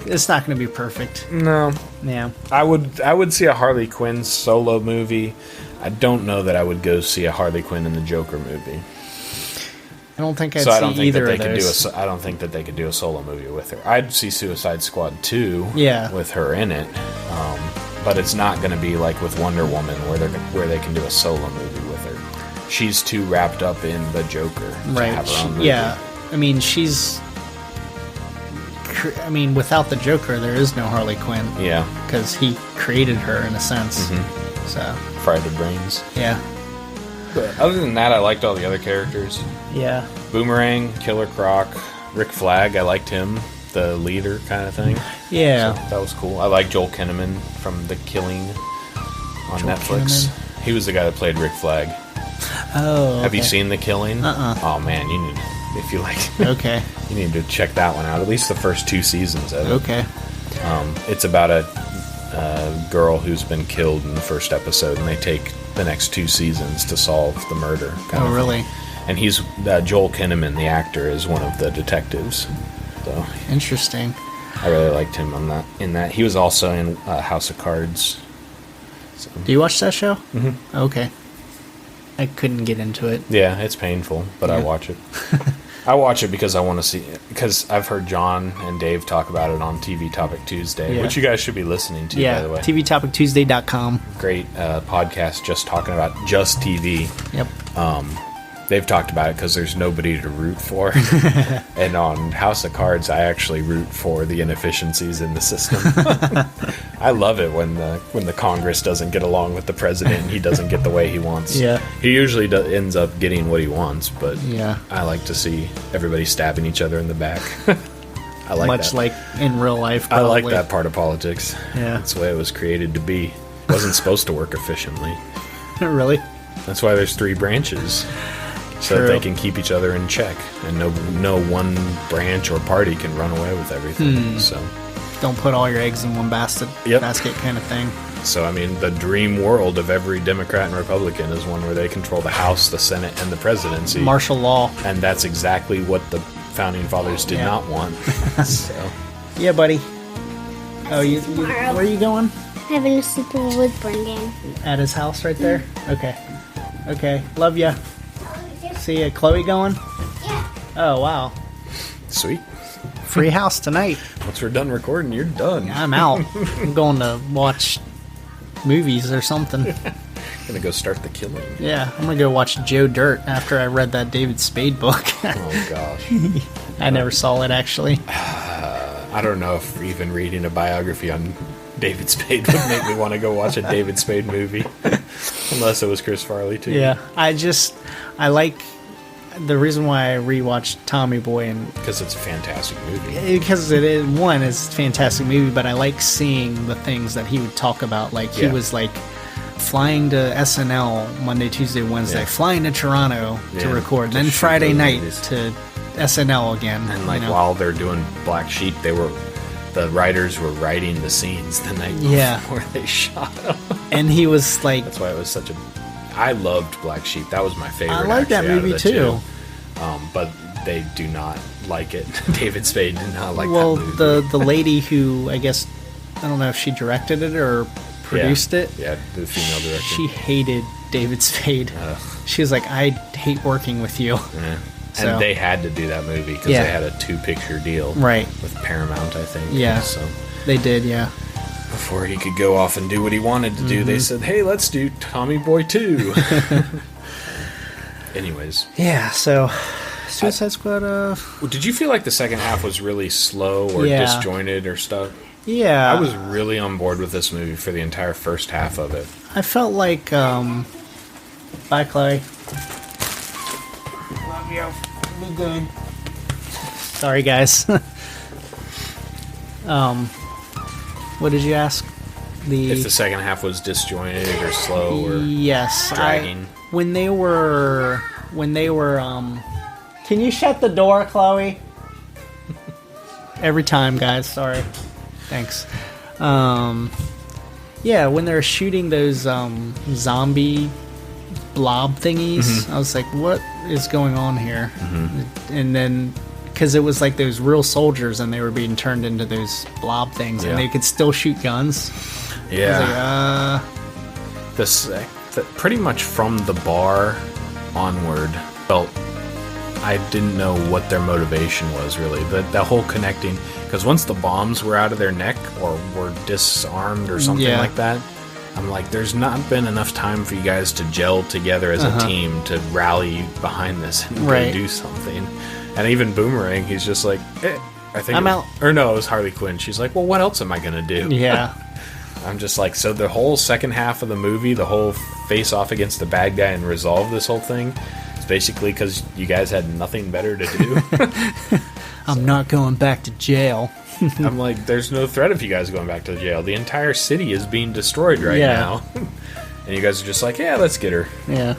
It's not going to be perfect. No, Yeah. I would see a Harley Quinn solo movie. I don't know that I would go see a Harley Quinn in the Joker movie. I don't think I'd So see I don't think either that they of could those. I don't think that they could do a solo movie with her. I'd see Suicide Squad 2 Yeah. with her in it. But it's not going to be like with Wonder Woman where they can do a solo movie with her. She's too wrapped up in the Joker to have her own movie. Yeah. I mean, without the Joker, there is no Harley Quinn Yeah. because he created her in a sense. Mm-hmm. So, Fry the brains. yeah. But other than that, I liked all the other characters. Yeah. Boomerang, Killer Croc, Rick Flag, I liked him. The leader kind of thing. Yeah. So that was cool. I like Joel Kinnaman from The Killing on Joel Netflix. Kinnaman? He was the guy that played Rick Flag. Oh. Have you okay. seen The Killing? Uh-uh. Oh man, you need, if you like, Okay. you need to check that one out. At least the first 2 seasons of it. Okay. It's about a girl who's been killed in the first episode, and they take the next 2 seasons to solve the murder. kind Oh, of thing. really? And he's Joel Kinnaman, the actor, is one of the detectives. So Interesting. I really liked him on that. In that, he was also in House of Cards. So, Do you watch that show? Mm-hmm. Okay. I couldn't get into it. yeah, it's painful, but I Yeah. watch it. I watch it because I want to see it. Because I've heard John and Dave talk about it on TV Topic Tuesday, Yeah. which you guys should be listening to, Yeah. by the way. TVTopicTuesday.com. Great podcast just talking about just TV. Yep. They've talked about it because there's nobody to root for. And on House of Cards, I actually root for the inefficiencies in the system. I love it when the Congress doesn't get along with the president and he doesn't get the way he wants. Yeah. He usually ends up getting what he wants, but Yeah. I like to see everybody stabbing each other in the back. I like Much that. like in real life. I like probably. that part of politics. Yeah. That's the way it was created to be. It wasn't supposed to work efficiently. Really? That's why there's 3 branches. So that True. they can keep each other in check, and no one branch or party can run away with everything. So Don't put all your eggs in one basket. Yep. Basket kind of thing. I mean, the dream world of every Democrat and Republican is one where they control the House, the Senate, and the presidency. Martial law. And that's exactly what the founding fathers did Yeah. not want. So Yeah, buddy. Oh, you tomorrow. where are you going? Having a sleepover with Brendan. At his house right there? Okay. Okay. Love ya. See ya. Chloe going? Yeah. Oh, wow. sweet. Free house tonight. Once we're done recording, you're done. I'm out. I'm going to watch movies or something. Gonna go start The Killing. Yeah, I'm going to go watch Joe Dirt after I read that David Spade book. Oh gosh. I never saw it, actually. I don't know if even reading a biography on David Spade would make me want to go watch a David Spade movie. Unless it was Chris Farley, too. Yeah, I like the reason why I rewatched Tommy Boy and Because it's a fantastic movie. because it is one is a fantastic movie, but I like seeing the things that he would talk about. Like he Yeah. was like flying to SNL Monday, Tuesday, Wednesday, Yeah. flying to Toronto to Yeah, record, to then shoot Friday those night movies. to SNL again. And like you know? while they're doing Black Sheep, the writers were writing the scenes the night Yeah. before they shot them. And he was like, That's why it was such a. I loved Black Sheep. That was my favorite. I like that actually, out of movie the too. two. But they do not like it. David Spade did not like well, that movie. the lady who I guess I don't know if she directed it or produced it. Yeah, the female director. She hated David Spade. Ugh. She was like, I hate working with you. Yeah. So- And they had to do that movie because Yeah. they had a 2-picture deal Right. with Paramount, I think. Yeah. So They did, yeah. before he could go off and do what he wanted to do, they said, "Hey, let's do Tommy Boy 2." Anyways, Yeah, so Suicide Squad, did you feel like the second half was really slow or Yeah. disjointed or stuff? Yeah. I was really on board with this movie for the entire first half of it. I felt like, bye, Chloe. Love you. Be good. Sorry, guys. What did you ask? If the second half was disjointed or slow or yes, dragging. When they were, can you shut the door, Chloe? Every time, guys. Sorry. Thanks. Yeah, when they're shooting those zombie blob thingies, I was like, what is going on here? And then, because it was like those real soldiers and they were being turned into those blob things and they could still shoot guns. Yeah. I was like, Pretty much from the bar onward, I didn't know what their motivation was really. But the whole connecting, because once the bombs were out of their neck or were disarmed or something like that, I'm like, there's not been enough time for you guys to gel together as a team to rally behind this and go do something. And even Boomerang, he's just like, I think I'm out. Or no, it was Harley Quinn. She's like, well, what else am I going to do? yeah. I'm just like, so the whole second half of the movie, the whole face off against the bad guy and resolve this whole thing, is basically because you guys had nothing better to do. I'm not going back to jail. I'm like, there's no threat of you guys going back to the jail. The entire city is being destroyed right now. And you guys are just like, yeah, let's get her. Yeah.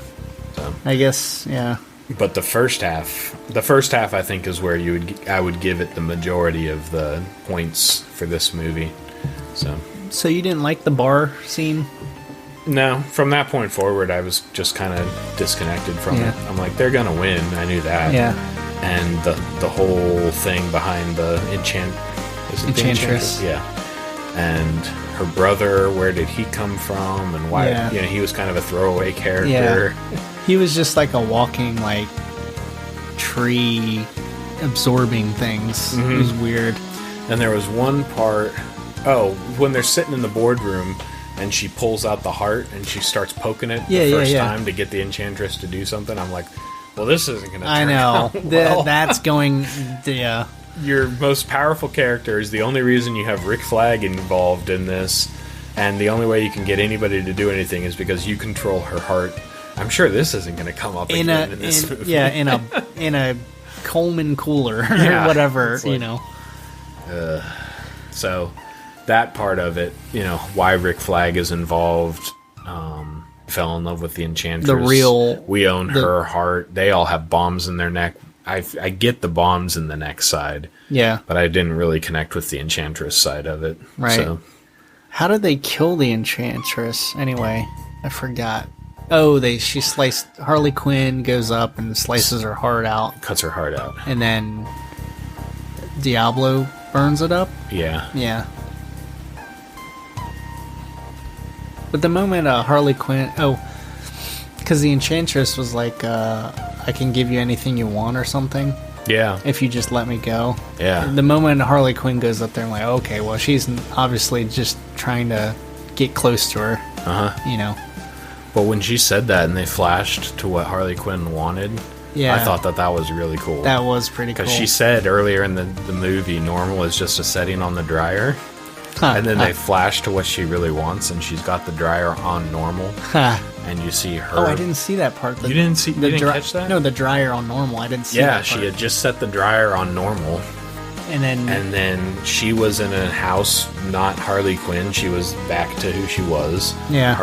So. I guess, yeah. But the first half I think is where I would give it the majority of the points for this movie. So you didn't like the bar scene? No, from that point forward, I was just kind of disconnected from it. I'm like, they're gonna win. I knew that. Yeah. And the whole thing behind the Enchantress? Yeah. And her brother, where did he come from, and why? Yeah. He was kind of a throwaway character. Yeah. He was just like a walking, like, tree absorbing things. It was weird. And there was one part, when they're sitting in the boardroom and she pulls out the heart and she starts poking it the first time to get the Enchantress to do something, I'm like, well, this isn't going to turn out well. That's going, yeah. Your most powerful character is the only reason you have Rick Flag involved in this, and the only way you can get anybody to do anything is because you control her heart. I'm sure this isn't going to come up in this movie. Yeah, in a Coleman cooler or whatever, like, so that part of it, why Rick Flag is involved, fell in love with the Enchantress. We own her heart. They all have bombs in their neck. I get the bombs in the neck side. Yeah. But I didn't really connect with the Enchantress side of it. Right. So. How did they kill the Enchantress anyway? I forgot. Oh, she sliced... Harley Quinn goes up and slices her heart out. Cuts her heart out. And then Diablo burns it up? Yeah. Yeah. But the moment Harley Quinn... because the Enchantress was like, I can give you anything you want or something. Yeah. If you just let me go. Yeah. The moment Harley Quinn goes up there, I'm like, okay, well, she's obviously just trying to get close to her. Uh-huh. But when she said that and they flashed to what Harley Quinn wanted, I thought that was really cool. That was pretty cool. Because she said earlier in the movie, normal is just a setting on the dryer. And then they flash to what she really wants, and she's got the dryer on normal. And you see her. Oh, I didn't see that part. You didn't catch that? No, the dryer on normal. I didn't see that part. She had just set the dryer on normal. And then she was in a house, not Harley Quinn. She was back to who she was. Yeah.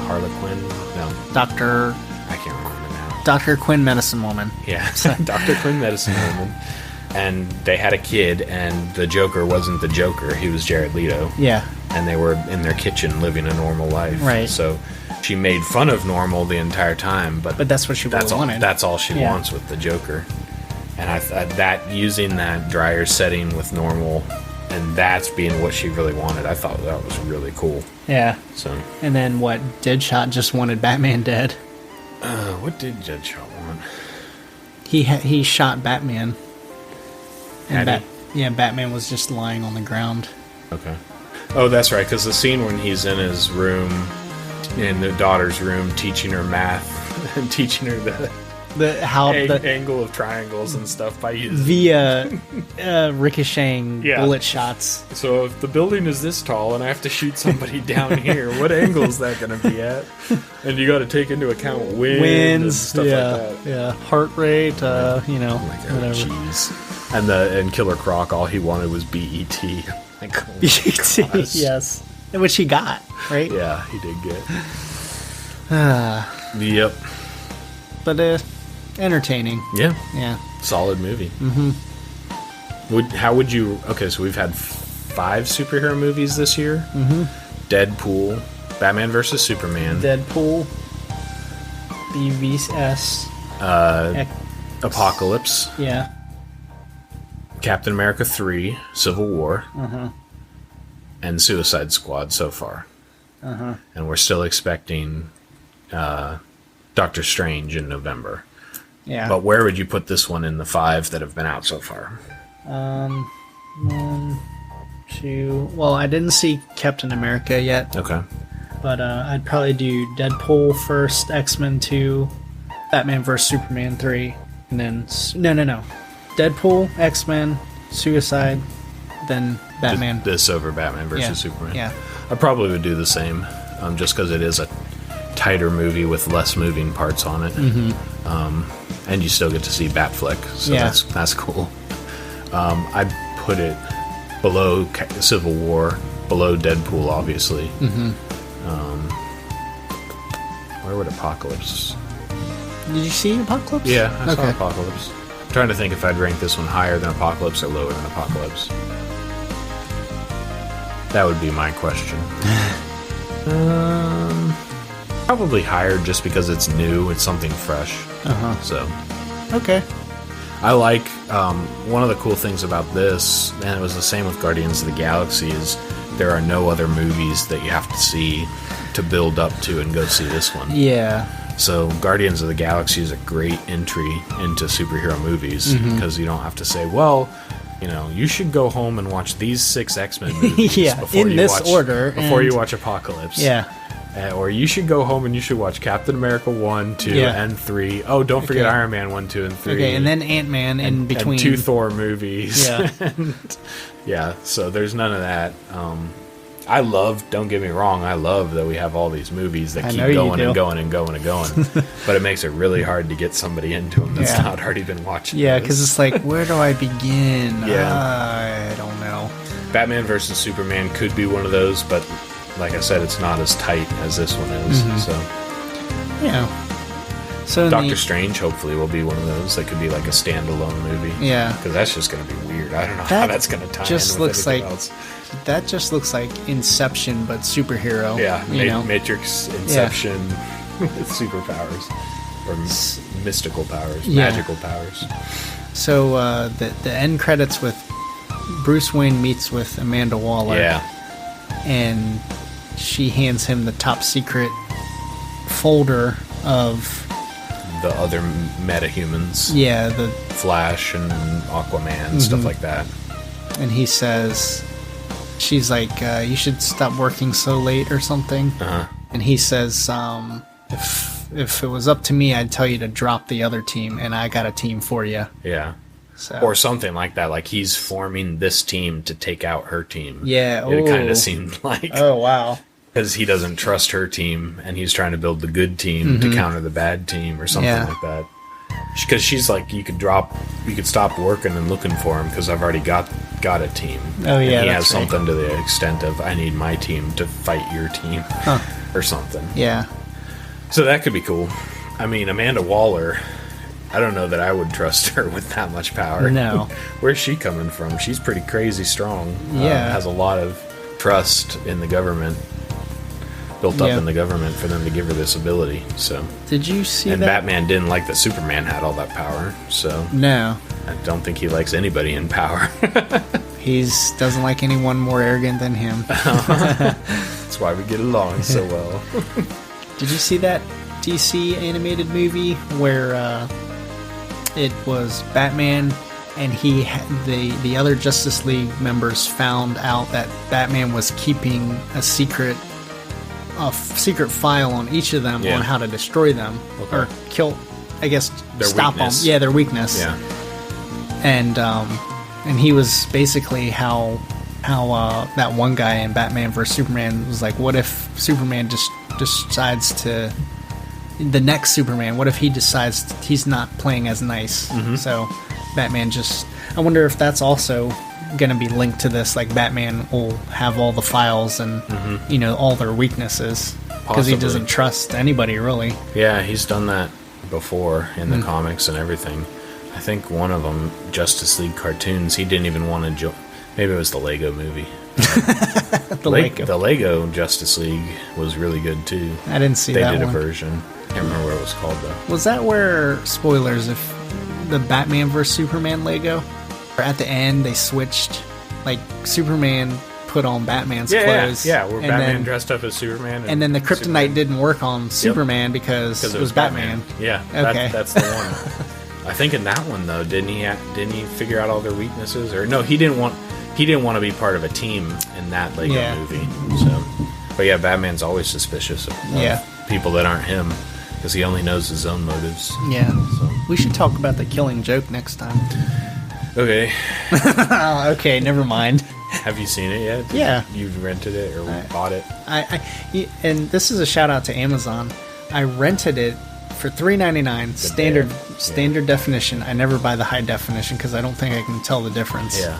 Harlequin? No. I can't remember now. Dr. Quinn, Medicine Woman. Yeah, Dr. Quinn, Medicine Woman. And they had a kid, and the Joker wasn't the Joker. He was Jared Leto. Yeah. And they were in their kitchen living a normal life. Right. So she made fun of normal the entire time, but that's what she really wanted. That's all she wants with the Joker. And I thought that using that dryer setting with normal, and that's being what she really wanted, I thought that was really cool. Yeah. So. And then what? Deadshot just wanted Batman dead. What did Deadshot want? He shot Batman. And Yeah, Batman was just lying on the ground. Okay. Oh, that's right, because the scene when he's in his room, in the daughter's room, teaching her math, and teaching her the angle of triangles and stuff by using via ricocheting Yeah. bullet shots. So if the building is this tall and I have to shoot somebody down here, what angle is that going to be at? And you got to take into account wind and Winds, stuff yeah, like that. yeah, heart rate, whatever. Jeez. And Killer Croc, all he wanted was BET. Like, oh my gosh. Yes, which he got, right? Yeah, he did get. Ah, Yep. but entertaining. Yeah. Yeah. Solid movie. Mm-hmm. How would you... Okay, so we've had 5 superhero movies this year. Mm-hmm. Deadpool, Batman vs. Superman, Deadpool, BVS, Apocalypse, yeah, Captain America 3, Civil War, and Suicide Squad so far. And we're still expecting Doctor Strange in November. yeah. But where would you put this one in the 5 that have been out so far? 1, 2. Well, I didn't see Captain America yet, Okay. but I'd probably do Deadpool first, X-Men 2, Batman vs Superman 3, and then no. Deadpool, X-Men, Suicide, then Batman. This over Batman versus Superman. Yeah. I probably would do the same, just because it is a tighter movie with less moving parts on it. Mm-hmm. And you still get to see Batfleck, so Yeah. that's cool. I'd put it below Civil War, below Deadpool, obviously. Mm-hmm. Where would Apocalypse? Did you see Apocalypse? Yeah, I saw Okay. Apocalypse. I'm trying to think if I'd rank this one higher than Apocalypse or lower than Apocalypse. That would be my question. Probably higher just because it's new. It's something fresh. So Okay. I like one of the cool things about this, and it was the same with Guardians of the Galaxy, is there are no other movies that you have to see to build up to and go see this one. Yeah. So Guardians of the Galaxy is a great entry into superhero movies because you don't have to say, well, you should go home and watch these 6 X-Men movies Yeah, before in you this watch, order, before and- you watch Apocalypse. Yeah. Or you should go home and you should watch Captain America 1, 2, Yeah. and 3. Oh, don't forget Okay. Iron Man 1, 2, and 3. Okay, and then Ant-Man in between. And 2 Thor movies. Yeah. Yeah, so there's none of that. Don't get me wrong, I love that we have all these movies that I keep know you going do. and going and going and going. But it makes it really hard to get somebody into them that's Yeah. not already been watching Yeah, this. because it's like, where do I begin? Yeah. I don't know. Batman vs. Superman could be one of those, but like I said, it's not as tight as this one is. Mm-hmm. So Yeah. So in Doctor Strange hopefully will be one of those that could be like a standalone movie. Yeah. Because that's just going to be weird. I don't know how That that's going to tie just in with looks anything like- else. that just looks like Inception, but superhero. Yeah, you know. Matrix, Inception, with superpowers. Or mystical powers, Yeah. magical powers. So the end credits with Bruce Wayne meets with Amanda Waller. Yeah. And she hands him the top secret folder of The other metahumans. the Flash and Aquaman and stuff like that. and he says, she's like, you should stop working so late or something. Uh-huh. And he says, if it was up to me, I'd tell you to drop the other team, and I got a team for you. Yeah. So Or something like that. Like he's forming this team to take out her team. Yeah, It kind ooh. of seemed like. oh wow, Because he doesn't trust her team and he's trying to build the good team to counter the bad team or something Yeah. like that. Because she's like, you could stop working and looking for him because I've already got a team. Oh, yeah, and he that's has right. something to the extent of, I need my team to fight your team or something. yeah, So that could be cool. I mean, Amanda Waller, I don't know that I would trust her with that much power. No. Where's she coming from? She's pretty crazy strong. Yeah. Has a lot of trust in the government. Built up Yeah. in the government for them to give her this ability. So, Did you see and that? Batman didn't like that Superman had all that power. So No, I don't think he likes anybody in power. he doesn't like anyone more arrogant than him. That's why we get along so well. Did you see that DC animated movie where it was Batman and the other Justice League members found out that Batman was keeping a secret file on each of them Yeah. on how to destroy them Okay. or kill I guess, Their stop weakness. them. Yeah, their weakness. Yeah. And he was basically how that one guy in Batman vs Superman was like, what if Superman just decides to, the next Superman, what if he decides he's not playing as nice? So Batman just, I wonder if that's also going to be linked to this, like Batman will have all the files and you know, all their weaknesses because he Possibly. doesn't trust anybody really. Yeah, he's done that before in the comics and everything. I think one of them, Justice League cartoons, he didn't even want to join. Maybe it was the Lego movie. The Lego Justice League was really good too. I didn't see They that did one. a version. Can't remember what it was called though. Was that where, spoilers, if the Batman vs Superman Lego, or at the end they switched, like Superman put on Batman's clothes. Where and Batman then, dressed up as Superman. and then the kryptonite Superman. didn't work on Superman because it was Batman. Yeah, Okay. that's the one. I think in that one though, didn't he figure out all their weaknesses? Or no, he didn't want to be part of a team in that Lego movie. So, but yeah, Batman's always suspicious of people that aren't him because he only knows his own motives. Yeah. So. We should talk about the Killing Joke next time. Okay, Okay, never mind. have you seen it yet? Yeah. You rented it or bought it? And this is a shout out to Amazon. I rented it for $3.99 standard definition. I never buy the high definition because I don't think I can tell the difference. Yeah.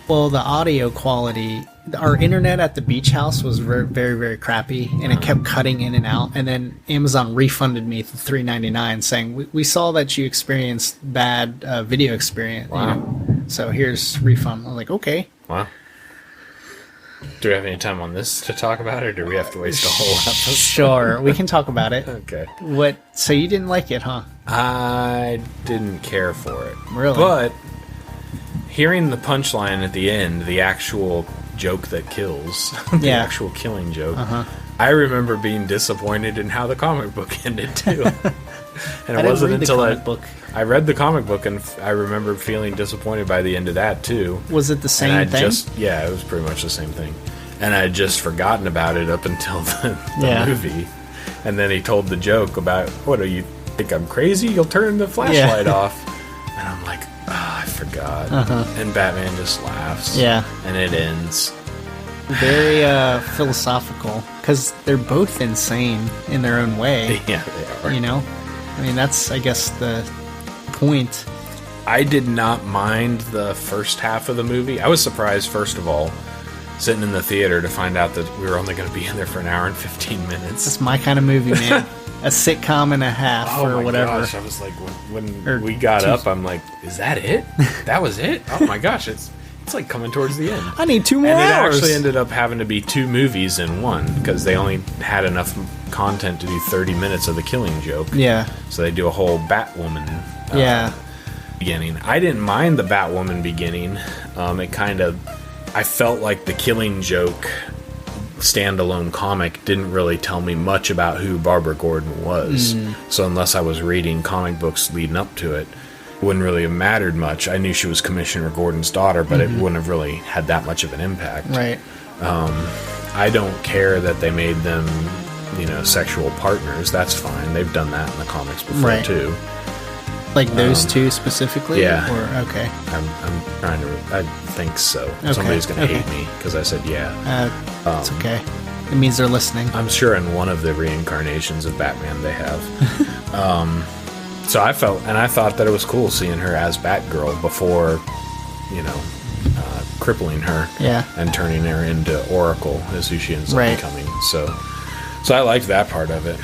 Well, the audio quality, our internet at the beach house was very, very, very crappy, and it kept cutting in and out. And then Amazon refunded me the $3.99, saying we saw that you experienced bad video experience. Wow. You know? So here's refund. I'm like, okay. Wow. Do we have any time on this to talk about it, or do we have to waste a whole episode? Sure, we can talk about it. Okay. What? So you didn't like it, huh? I didn't care for it. Really? But hearing the punchline at the end, the actual joke that kills, the Yeah. actual killing joke, I remember being disappointed in how the comic book ended too. And it wasn't until I read the comic book and I remember feeling disappointed by the end of that too. Was it the same And thing? It was pretty much the same thing. And I had just forgotten about it up until the movie. And then he told the joke about, what, do you think I'm crazy? You'll turn the flashlight off. And I'm like, I forgot. And Batman just laughs. Yeah. And it ends. Very philosophical, because they're both insane in their own way. Yeah, they are. You know? I mean, that's, I guess, the point. I did not mind the first half of the movie. I was surprised, first of all, sitting in the theater to find out that we were only going to be in there for an hour and 15 minutes. It's my kind of movie, man. A sitcom and a half or my whatever. gosh, I was like, when Or we got two- up, I'm like, is that it? That was it? Oh my gosh, it's like coming towards the end. I need 2 more And it hours. actually ended up having to be 2 movies in one because they only had enough content to do 30 minutes of the Killing Joke. Yeah. So they do a whole Batwoman beginning. I didn't mind the Batwoman beginning. It kind of, I felt like the Killing Joke standalone comic didn't really tell me much about who Barbara Gordon was. So unless I was reading comic books leading up to it, it wouldn't really have mattered much. I knew she was Commissioner Gordon's daughter, but it wouldn't have really had that much of an impact. Right. I don't care that they made them, sexual partners. That's fine. They've done that in the comics before Right. too. Like those two specifically? yeah. Or, okay. I'm trying to. I think so. Okay, Somebody's going to okay. hate me because I said yeah. It's okay. It means they're listening. I'm sure in one of the reincarnations of Batman they have. So I thought that it was cool seeing her as Batgirl before, crippling her Yeah. and turning her into Oracle is who she ends up Right. becoming. So I liked that part of it.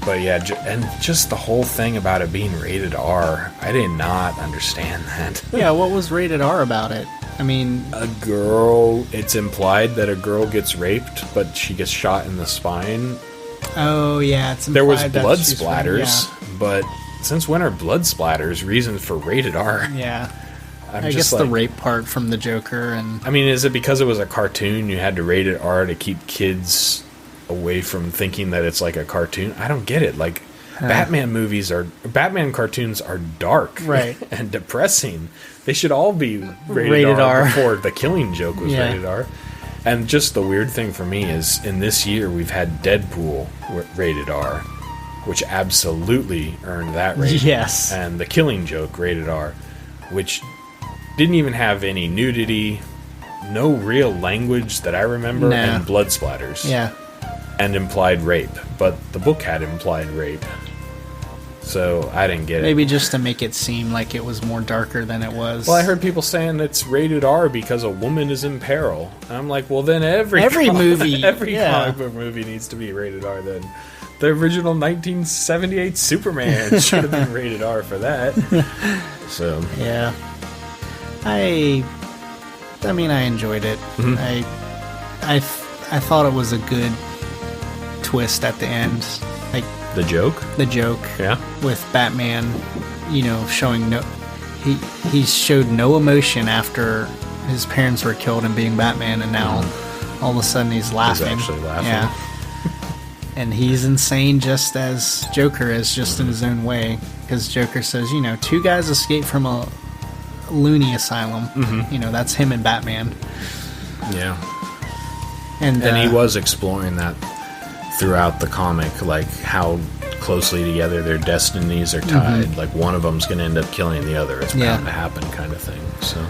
But yeah, and just the whole thing about it being rated R, I did not understand that. Yeah, what was rated R about it? I mean, It's implied that a girl gets raped, but she gets shot in the spine. oh yeah, it's There was implied that blood she's splatters, but since when are blood splatters reasons for rated R? Yeah. I'm I just guess the like- rape part from the Joker and I mean, is it because it was a cartoon you had to rate it R to keep kids away from thinking that it's like a cartoon? I don't get it. Like, Batman cartoons are dark Right. and depressing. They should all be rated, Rated R R. before The Killing Joke was Yeah. rated R. And just the weird thing for me is in this year we've had Deadpool rated R. which absolutely earned that rating. Yes. And The Killing Joke, rated R, which didn't even have any nudity, no real language that I remember, No. and blood splatters. Yeah. And implied rape. But the book had implied rape. So I didn't get it. Maybe just to make it seem like it was more darker than it was. Well, I heard people saying it's rated R because a woman is in peril. And I'm like, well, then every movie, every yeah. comic book movie needs to be rated R. Then the original 1978 Superman should have been rated R for that. So Yeah. I mean, I enjoyed it. Mhm. I thought it was a good twist at the end. Like, the joke, the joke yeah, with Batman, showing he showed no emotion after his parents were killed and being Batman, and now all of a sudden he's laughing. He's actually laughing. Yeah. And he's insane just as Joker is, just in his own way. Because Joker says, two guys escaped from a loony asylum. That's him and Batman. yeah. And he was exploring that throughout the comic, like how closely together their destinies are tied. Like one of them's going to end up killing the other. It's bound to happen, kind of thing. So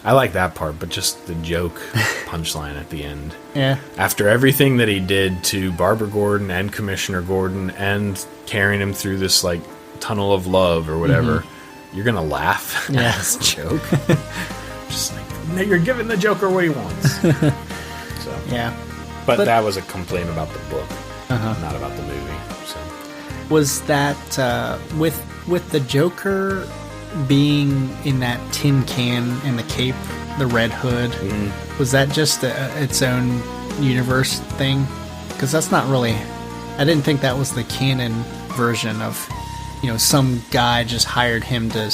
I like that part, but just the joke punchline at the end. Yeah. After everything that he did to Barbara Gordon and Commissioner Gordon and carrying him through this like tunnel of love or whatever, you're going to laugh Yeah. at this joke. Just like, no, you're giving the Joker what he wants. So. Yeah. But that was a complaint about the book, not about the movie. So Was that with the Joker being in that tin can and the cape, the red hood? Was that just its own universe thing? Because that's not really. I didn't think that was the canon version of, some guy just hired him to.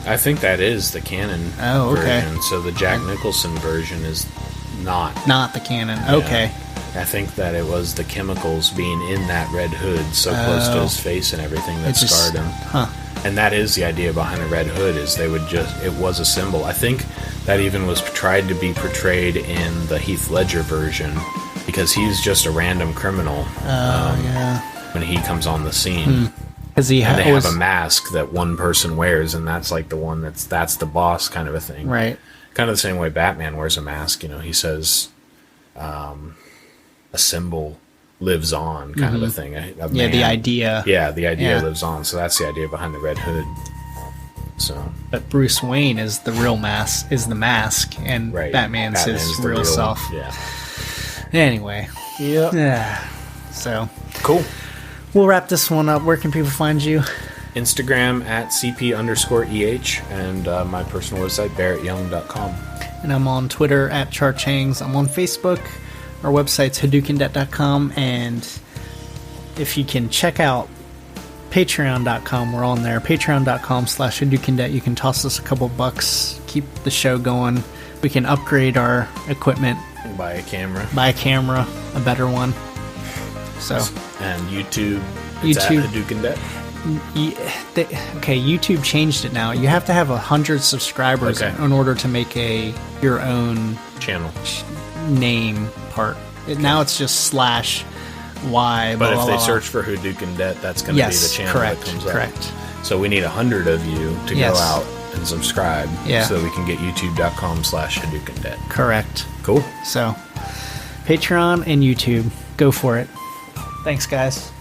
I think that is the canon version. So the Jack Nicholson version is not Not the canon. Okay. I think that it was the chemicals being in that red hood so close to his face and everything that scarred him. And that is the idea behind the red hood, is it was a symbol. I think that even was tried to be portrayed in the Heath Ledger version, because he's just a random criminal when he comes on the scene. Because they have a mask that one person wears, and that's like the one that's the boss kind of a thing. Right. Kind of the same way Batman wears a mask. He says a symbol lives on, kind of a thing. The idea. Yeah, the idea lives on. So that's the idea behind the red hood. So, but Bruce Wayne is the real mask, and Batman's his real self. Yeah. Anyway. Yeah. So. Cool. We'll wrap this one up. Where can people find you? Instagram at CP_EH, and my personal website, BarrettYoung.com. And I'm on Twitter at Charchangs. I'm on Facebook. Our website's HadoukenDebt.com. And if you can check out Patreon.com, we're on there. Patreon.com/HadoukenDebt. You can toss us a couple bucks, keep the show going. We can upgrade our equipment. Buy a camera, a better one. So. And YouTube. It's at Hadouken Debt. Okay, YouTube changed it now. You have to have 100 subscribers in order to make your own channel name part. Now it's just /y. But if they search for Hadouken Debt, that's going to be the channel that comes up. Correct. So we need 100 of you to go out and subscribe, so that we can get YouTube.com/Hadouken Debt. Correct. Cool. So Patreon and YouTube, go for it. Thanks, guys.